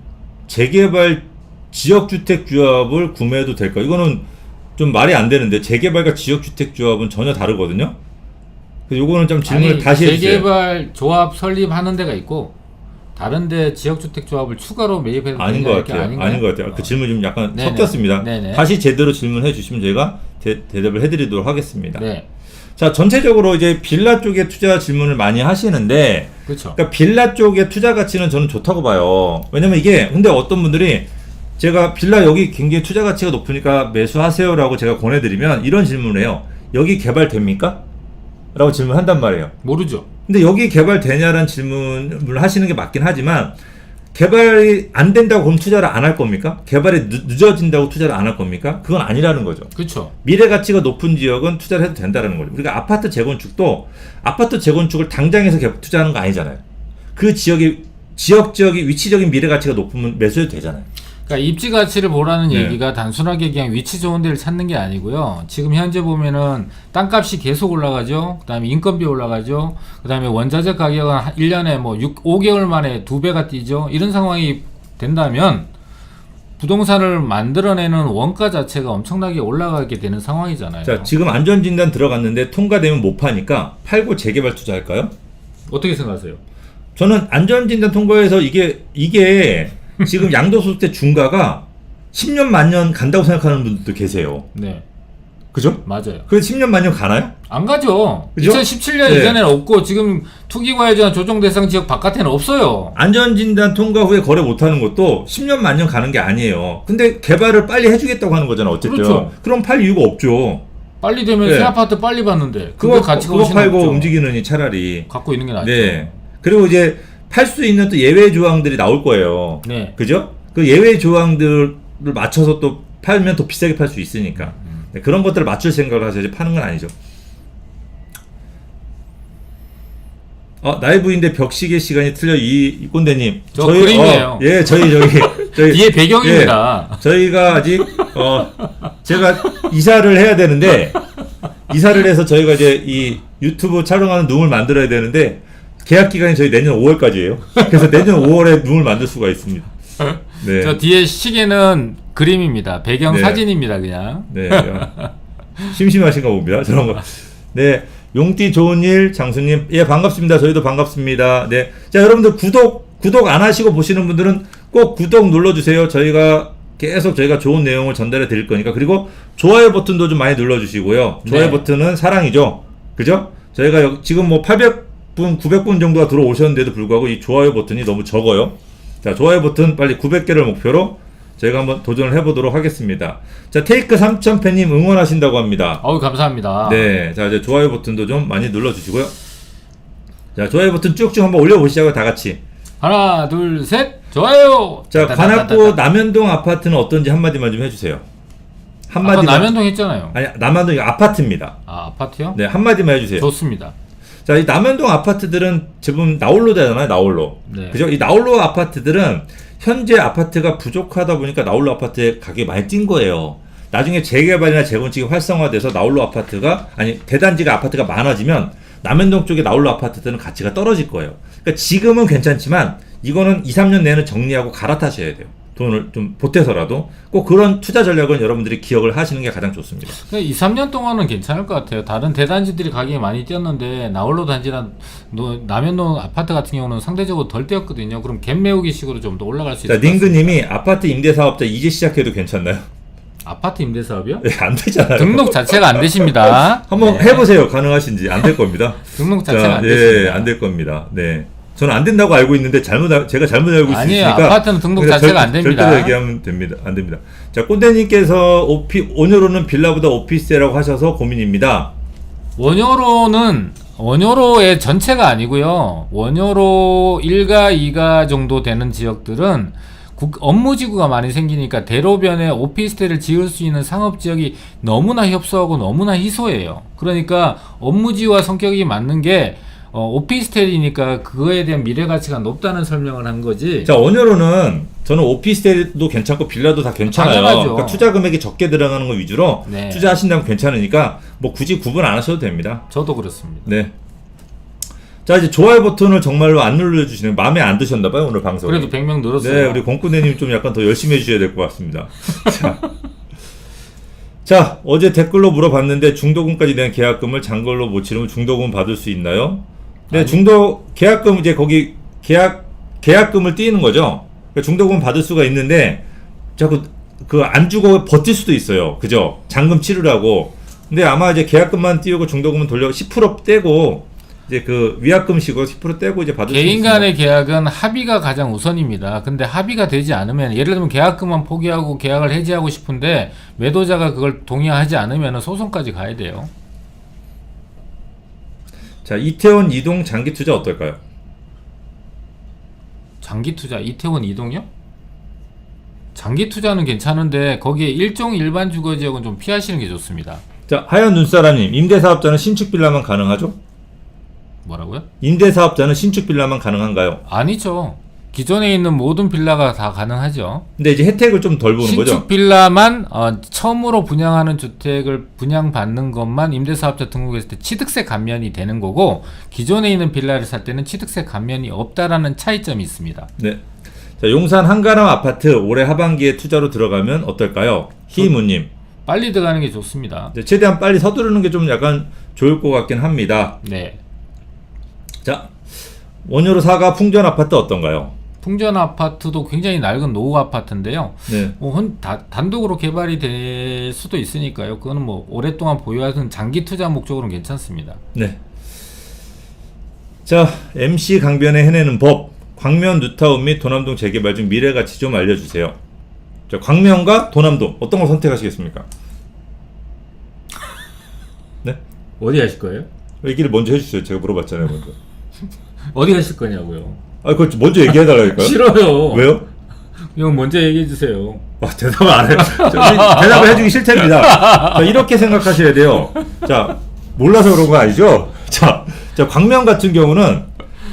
재개발 지역주택 조합을 구매해도 될까? 이거는 좀 말이 안 되는데 재개발과 지역주택 조합은 전혀 다르거든요. 그래서 요거는 좀 질문을 다시 해주세요. 재개발 조합 설립하는 데가 있고 다른데 지역주택 조합을 추가로 매입해도 아닌 것 같아요. 아닌 것 같아요. 그 질문 좀 약간 네네. 섞였습니다. 네네. 다시 제대로 질문해 주시면 저희가 대답을 해드리도록 하겠습니다. 네. 자, 전체적으로 이제 빌라 쪽에 투자 질문을 많이 하시는데, 그렇죠. 그러니까 빌라 쪽의 투자 가치는 저는 좋다고 봐요. 왜냐면 이게 근데 어떤 분들이 제가 빌라 여기 굉장히 투자 가치가 높으니까 매수하세요라고 제가 권해드리면 이런 질문을 해요. 여기 개발됩니까? 라고 질문한단 말이에요. 모르죠. 근데 여기 개발되냐라는 질문을 하시는 게 맞긴 하지만 개발이 안 된다고 그럼 투자를 안 할 겁니까? 개발이 늦어진다고 투자를 안 할 겁니까? 그건 아니라는 거죠. 그렇죠. 미래 가치가 높은 지역은 투자를 해도 된다는 거죠. 우리가 아파트 재건축도 아파트 재건축을 당장에서 투자하는 거 아니잖아요. 그 지역이 위치적인 미래 가치가 높으면 매수해도 되잖아요. 그러니까 입지 가치를 보라는 네. 얘기가 단순하게 그냥 위치 좋은 데를 찾는 게 아니고요. 지금 현재 보면은 땅값이 계속 올라가죠. 그다음에 인건비 올라가죠. 그다음에 원자재 가격은 1년에 뭐 5개월 만에 2배가 뛰죠. 이런 상황이 된다면 부동산을 만들어내는 원가 자체가 엄청나게 올라가게 되는 상황이잖아요. 자, 지금 안전진단 들어갔는데 통과되면 못 파니까 팔고 재개발 투자할까요? 어떻게 생각하세요? 저는 안전진단 통과해서 이게 지금 양도소득세 중과가 10년 만년 간다고 생각하는 분들도 계세요. 네. 그죠? 맞아요. 그래서 10년 만년 가나요? 안 가죠. 그죠? 2017년 네. 이전에는 없고 지금 투기과열전 조정 대상 지역 바깥에는 없어요. 안전진단 통과 후에 거래 못하는 것도 10년 만년 가는 게 아니에요. 근데 개발을 빨리 해주겠다고 하는 거잖아. 어쨌든. 그렇죠. 그럼 팔 이유가 없죠. 빨리 되면 네. 새 아파트 빨리 받는데 그거 가치가 그거 훨씬 팔고 높죠. 움직이느니 차라리. 갖고 있는 게 낫죠. 네. 그리고 이제 팔 수 있는 또 예외 조항들이 나올 거예요. 네. 그죠? 그 예외 조항들을 맞춰서 또 팔면 더 비싸게 팔 수 있으니까. 네, 그런 것들을 맞출 생각을 하셔야지 파는 건 아니죠. 나이 부인데 벽시계 시간이 틀려 이 꼰대님. 저 그림이에요. 예, 저희 뒤에 배경입니다. 예, 저희가 아직 제가 이사를 해야 되는데 이사를 해서 저희가 이제 이 유튜브 촬영하는 룸을 만들어야 되는데 계약 기간이 저희 내년 5월까지예요. 그래서 내년 5월에 룸을 만들 수가 있습니다. 네. 저 뒤에 시계는 그림입니다. 배경 네. 사진입니다, 그냥. 네. 심심하신가 봅니다. 저런 거. 네. 용띠 좋은 일 장수님. 예, 반갑습니다. 저희도 반갑습니다. 네. 자, 여러분들 구독 안 하시고 보시는 분들은 꼭 구독 눌러주세요. 저희가 계속 좋은 내용을 전달해 드릴 거니까. 그리고 좋아요 버튼도 좀 많이 눌러주시고요. 좋아요 네. 버튼은 사랑이죠. 그죠? 저희가 지금 뭐 800분, 900분 정도가 들어오셨는데도 불구하고 이 좋아요 버튼이 너무 적어요. 자, 좋아요 버튼 빨리 900개를 목표로 저희가 한번 도전을 해보도록 하겠습니다. 자, 테이크 3000팬님 응원하신다고 합니다. 어우, 감사합니다. 네, 자, 이제 좋아요 버튼도 좀 많이 눌러주시고요. 자, 좋아요 버튼 쭉쭉 한번 올려보시자고요, 다 같이. 하나, 둘, 셋, 좋아요! 자, 관악구 남현동 아파트는 어떤지 한마디만 좀 해주세요. 한마디만. 아까 남현동 했잖아요. 아니, 남현동이 아파트입니다. 아, 아파트요? 네, 한마디만 해주세요. 좋습니다. 자, 이 남현동 아파트들은 지금 나홀로 되잖아요, 나홀로. 네. 그죠? 이 나홀로 아파트들은 현재 아파트가 부족하다 보니까 나홀로 아파트의 가격이 많이 뛴 거예요. 나중에 재개발이나 재건축이 활성화돼서 나홀로 아파트가, 아니, 대단지가 아파트가 많아지면 남현동 쪽의 나홀로 아파트들은 가치가 떨어질 거예요. 그러니까 지금은 괜찮지만 이거는 2, 3년 내에는 정리하고 갈아타셔야 돼요. 돈을 좀 보태서라도 꼭 그런 투자 전략은 여러분들이 기억을 하시는 게 가장 좋습니다. 2, 3년 동안은 괜찮을 것 같아요. 다른 대단지들이 가격이 많이 뛰었는데 나홀로 단지나 남현동 아파트 같은 경우는 상대적으로 덜 뛰었거든요. 그럼 갭 메우기 식으로 좀 더 올라갈 수 있을 것 같습니다. 닝그님이 아파트 임대사업자 이제 시작해도 괜찮나요? 아파트 임대사업이요? 네, 안 되잖아요. 등록 자체가 안 되십니다. 한번 네. 해보세요. 가능하신지. 안 될 겁니다. 등록 자체가 안 네, 되십니다. 안 될 겁니다. 네. 저는 안 된다고 알고 있는데 제가 잘못 알고 아니에요. 있으니까 아파트는 등록 자체가 안 됩니다. 절대로 얘기하면 됩니다. 안 됩니다. 자, 꼰대님께서 원효로는 빌라보다 오피스텔이라고 하셔서 고민입니다. 원효로의 전체가 아니고요. 원효로 1가 2가 정도 되는 지역들은 업무지구가 많이 생기니까 대로변에 오피스텔을 지을 수 있는 상업지역이 너무나 협소하고 너무나 희소해요. 그러니까 업무지와 성격이 맞는 게 오피스텔이니까 그거에 대한 미래가치가 높다는 설명을 한 거지. 자, 원효로는 저는 오피스텔도 괜찮고 빌라도 다 괜찮아요. 당연하죠. 그러니까 투자 금액이 적게 들어가는 거 위주로 네. 투자하신다면 괜찮으니까 뭐 굳이 구분 안 하셔도 됩니다. 저도 그렇습니다. 네. 자, 이제 좋아요 버튼을 정말로 안 눌러주시는 마음에 안 드셨나봐요, 오늘 방송. 그래도 100명 늘었어요. 네, 우리 공꾼대님 좀 약간 더 열심히 해주셔야 될 것 같습니다. 자, 어제 댓글로 물어봤는데 중도금까지 낸 계약금을 잔걸로 못 치르면 중도금 받을 수 있나요? 네, 계약금 이제 거기 계약금을 띄는 거죠. 그러니까 중도금 받을 수가 있는데 자꾸 안 주고 버틸 수도 있어요. 그죠? 잔금 치르라고. 근데 아마 이제 계약금만 띄우고 중도금은 돌려 10% 떼고 이제 그 위약금식으로 10% 떼고 이제 받을 수 있습니다. 개인 간의 계약은 합의가 가장 우선입니다. 근데 합의가 되지 않으면 예를 들면 계약금만 포기하고 계약을 해지하고 싶은데 매도자가 그걸 동의하지 않으면 소송까지 가야 돼요. 자, 이태원 이동 장기 투자 어떨까요? 장기 투자 이태원 이동이요? 장기 투자는 괜찮은데 거기에 일종 일반 주거 지역은 좀 피하시는 게 좋습니다. 자, 하얀 눈사람님, 임대사업자는 신축 빌라만 가능하죠? 뭐라고요? 임대사업자는 신축 빌라만 가능한가요? 아니죠. 기존에 있는 모든 빌라가 다 가능하죠. 근데 이제 혜택을 좀 덜 보는 거죠? 신축 빌라만 처음으로 분양하는 주택을 분양받는 것만 임대사업자 등록했을 때 취득세 감면이 되는 거고 기존에 있는 빌라를 살 때는 취득세 감면이 없다라는 차이점이 있습니다. 네. 자, 용산 한가람 아파트 올해 하반기에 투자로 들어가면 어떨까요? 희무님. 빨리 들어가는 게 좋습니다. 최대한 빨리 서두르는 게 좀 약간 좋을 것 같긴 합니다. 네. 자, 원효로 4가 풍전 아파트 어떤가요? 풍전 아파트도 굉장히 낡은 노후 아파트인데요. 네. 단독으로 개발이 될 수도 있으니까요. 그거는 뭐 오랫동안 보유하는 장기 투자 목적으로는 괜찮습니다. 네. 자, MC 강변에 해내는 법. 광면 뉴타운 및 도남동 재개발 중 미래가치 좀 알려주세요. 자, 광면과 도남동 어떤 걸 선택하시겠습니까? 네? 어디 하실 거예요? 얘기를 먼저 해주세요. 제가 물어봤잖아요, 먼저. 어디 하실 거냐고요? 아, 그걸 먼저 얘기해달라니까요. 싫어요. 왜요? 형 먼저 얘기해 주세요. 대답을 안 해요. 대답을 해주기 싫답니다. 자, 이렇게 생각하셔야 돼요. 자, 몰라서 그런 거 아니죠? 자, 광명 같은 경우는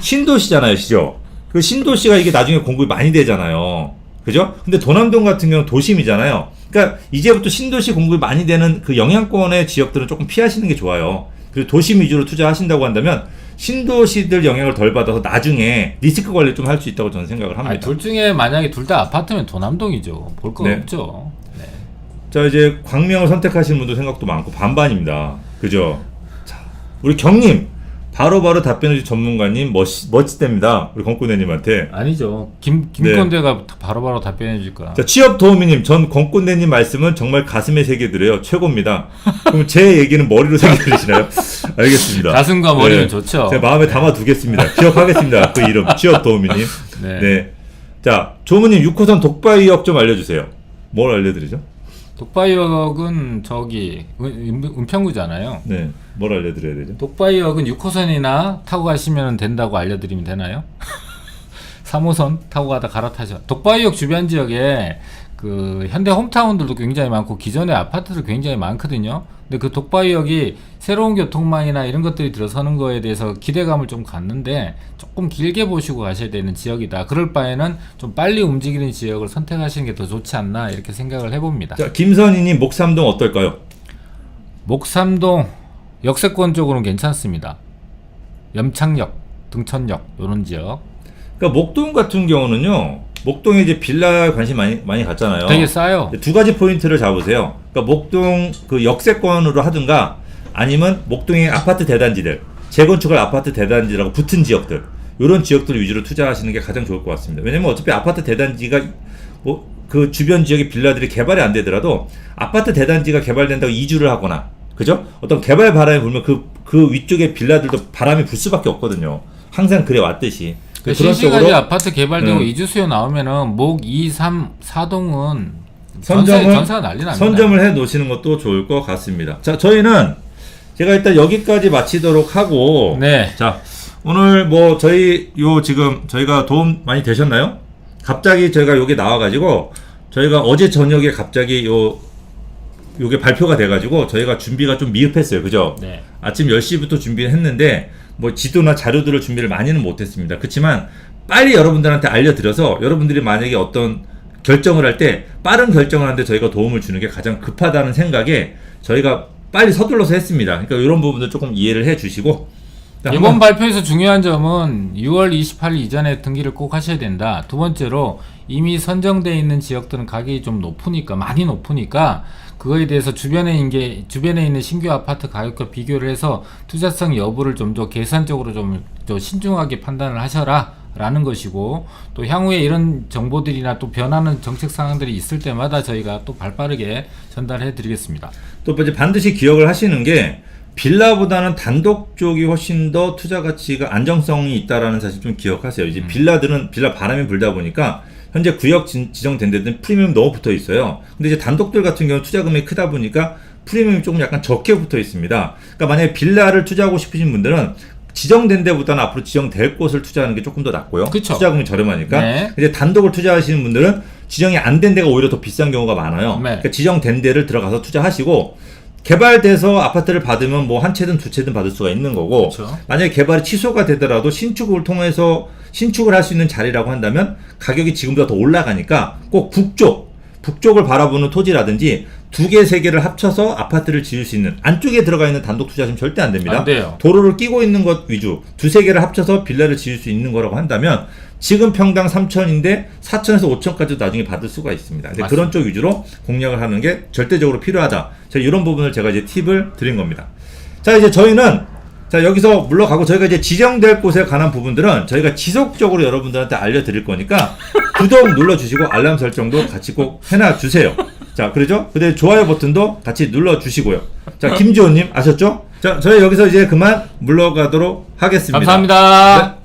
신도시잖아요, 시죠? 그 신도시가 이게 나중에 공급이 많이 되잖아요. 그죠? 근데 도남동 같은 경우는 도심이잖아요. 그러니까 이제부터 신도시 공급이 많이 되는 그 영향권의 지역들은 조금 피하시는 게 좋아요. 그리고 도심 위주로 투자하신다고 한다면 신도시들 영향을 덜 받아서 나중에 리스크 관리 좀 할 수 있다고 저는 생각을 합니다. 아니, 둘 중에 만약에 둘 다 아파트면 도남동이죠. 볼 거 네. 없죠. 네. 자, 이제 광명을 선택하시는 분도 생각도 많고 반반입니다. 그죠? 자, 우리 경님 바로바로 답변해줄 전문가님 멋지답니다. 우리 건꾸네님한테. 아니죠. 김건대가 바로바로 답변해 줄까. 자, 취업 도우미님, 전 건꾸네님 말씀은 정말 가슴에 새겨드려요. 최고입니다. 그럼 제 얘기는 머리로 새겨드리시나요? 알겠습니다. 가슴과 머리는 좋죠. 제가 마음에 담아두겠습니다. 기억하겠습니다. 그 이름 취업 도우미님. 네. 네. 자, 조무님 6호선 독바이역 좀 알려주세요. 뭘 알려드리죠? 독바이역은 저기 은평구잖아요. 네, 뭘 알려드려야 되죠? 독바이역은 6호선이나 타고 가시면 된다고 알려드리면 되나요? 3호선 타고 가다 갈아타죠. 독바이역 주변 지역에 그 현대 홈타운들도 굉장히 많고 기존의 아파트도 굉장히 많거든요. 근데 그 독바이역이 새로운 교통망이나 이런 것들이 들어서는 거에 대해서 기대감을 좀 갖는데 조금 길게 보시고 가셔야 되는 지역이다. 그럴 바에는 좀 빨리 움직이는 지역을 선택하시는 게 더 좋지 않나 이렇게 생각을 해봅니다. 자, 김선희님 목삼동 어떨까요? 목삼동 역세권 쪽으로는 괜찮습니다. 염창역, 등천역 이런 지역. 그러니까 목동 같은 경우는요. 목동에 이제 빌라 관심 많이 갔잖아요. 되게 싸요. 두 가지 포인트를 잡으세요. 그러니까 목동 그 역세권으로 하든가 아니면 목동의 아파트 대단지들, 재건축할 아파트 대단지라고 붙은 지역들, 이런 지역들 위주로 투자하시는 게 가장 좋을 것 같습니다. 왜냐면 어차피 아파트 대단지가 뭐 그 주변 지역의 빌라들이 개발이 안 되더라도 아파트 대단지가 개발된다고 이주를 하거나, 그죠? 어떤 개발 바람이 불면 그 위쪽의 빌라들도 바람이 불 수밖에 없거든요. 항상 그래 왔듯이. 그 신시가지 아파트 개발되고 이주 수요 나오면은 목 2, 3, 4동은 전세가 난리 납니다. 선점을 해 놓으시는 것도 좋을 것 같습니다. 자, 저희는 제가 일단 여기까지 마치도록 하고, 네. 자, 오늘 뭐 저희 지금 저희가 도움 많이 되셨나요? 갑자기 저희가 요게 나와가지고 저희가 어제 저녁에 갑자기 요게 발표가 돼가지고 저희가 준비가 좀 미흡했어요, 그죠? 네. 아침 10시부터 준비를 했는데 뭐 지도나 자료들을 준비를 많이는 못했습니다. 그렇지만 빨리 여러분들한테 알려드려서 여러분들이 만약에 어떤 결정을 할 때 빠른 결정을 하는데 저희가 도움을 주는 게 가장 급하다는 생각에 저희가 빨리 서둘러서 했습니다. 그러니까 이런 부분들 조금 이해를 해주시고, 이번 발표에서 중요한 점은 6월 28일 이전에 등기를 꼭 하셔야 된다. 두 번째로 이미 선정되어 있는 지역들은 가격이 좀 높으니까, 많이 높으니까 그거에 대해서 주변에 있는 신규 아파트 가격과 비교를 해서 투자성 여부를 좀 더 계산적으로 좀 더 신중하게 판단을 하셔라 라는 것이고, 또 향후에 이런 정보들이나 또 변하는 정책 상황들이 있을 때마다 저희가 또 발빠르게 전달해 드리겠습니다. 또 이제 반드시 기억을 하시는 게 빌라보다는 단독 쪽이 훨씬 더 투자 가치가 안정성이 있다라는 사실 좀 기억하세요. 이제 빌라 바람이 불다 보니까 현재 구역 지정된 데는 프리미엄 너무 붙어 있어요. 근데 이제 단독들 같은 경우는 투자 금액이 크다 보니까 프리미엄이 조금 약간 적게 붙어 있습니다. 그러니까 만약에 빌라를 투자하고 싶으신 분들은 지정된 데보다는 앞으로 지정될 곳을 투자하는 게 조금 더 낫고요. 그쵸. 투자금이 저렴하니까. 네. 근데 단독을 투자하시는 분들은 지정이 안 된 데가 오히려 더 비싼 경우가 많아요. 네. 그러니까 지정된 데를 들어가서 투자하시고, 개발돼서 아파트를 받으면 뭐 한 채든 두 채든 받을 수가 있는 거고, 그쵸. 만약에 개발이 취소가 되더라도 신축을 통해서 신축을 할 수 있는 자리라고 한다면 가격이 지금보다 더 올라가니까 꼭 북쪽을 바라보는 토지라든지 두 개, 세 개를 합쳐서 아파트를 지을 수 있는 안쪽에 들어가 있는 단독 투자하시면 절대 안 됩니다. 안 돼요. 도로를 끼고 있는 것 위주, 두세 개를 합쳐서 빌라를 지을 수 있는 거라고 한다면 지금 평당 3천인데 4천에서 5천까지도 나중에 받을 수가 있습니다. 근데 그런 쪽 위주로 공략을 하는 게 절대적으로 필요하다. 제가 이런 부분을 제가 이제 팁을 드린 겁니다. 자, 이제 저희는 여기서 물러가고 저희가 이제 지정될 곳에 관한 부분들은 저희가 지속적으로 여러분들한테 알려드릴 거니까 구독 눌러주시고 알람 설정도 같이 꼭 해놔주세요. 자, 그러죠? 근데 좋아요 버튼도 같이 눌러주시고요. 자, 김지호님 아셨죠? 자, 저희 여기서 이제 그만 물러가도록 하겠습니다. 감사합니다. 네.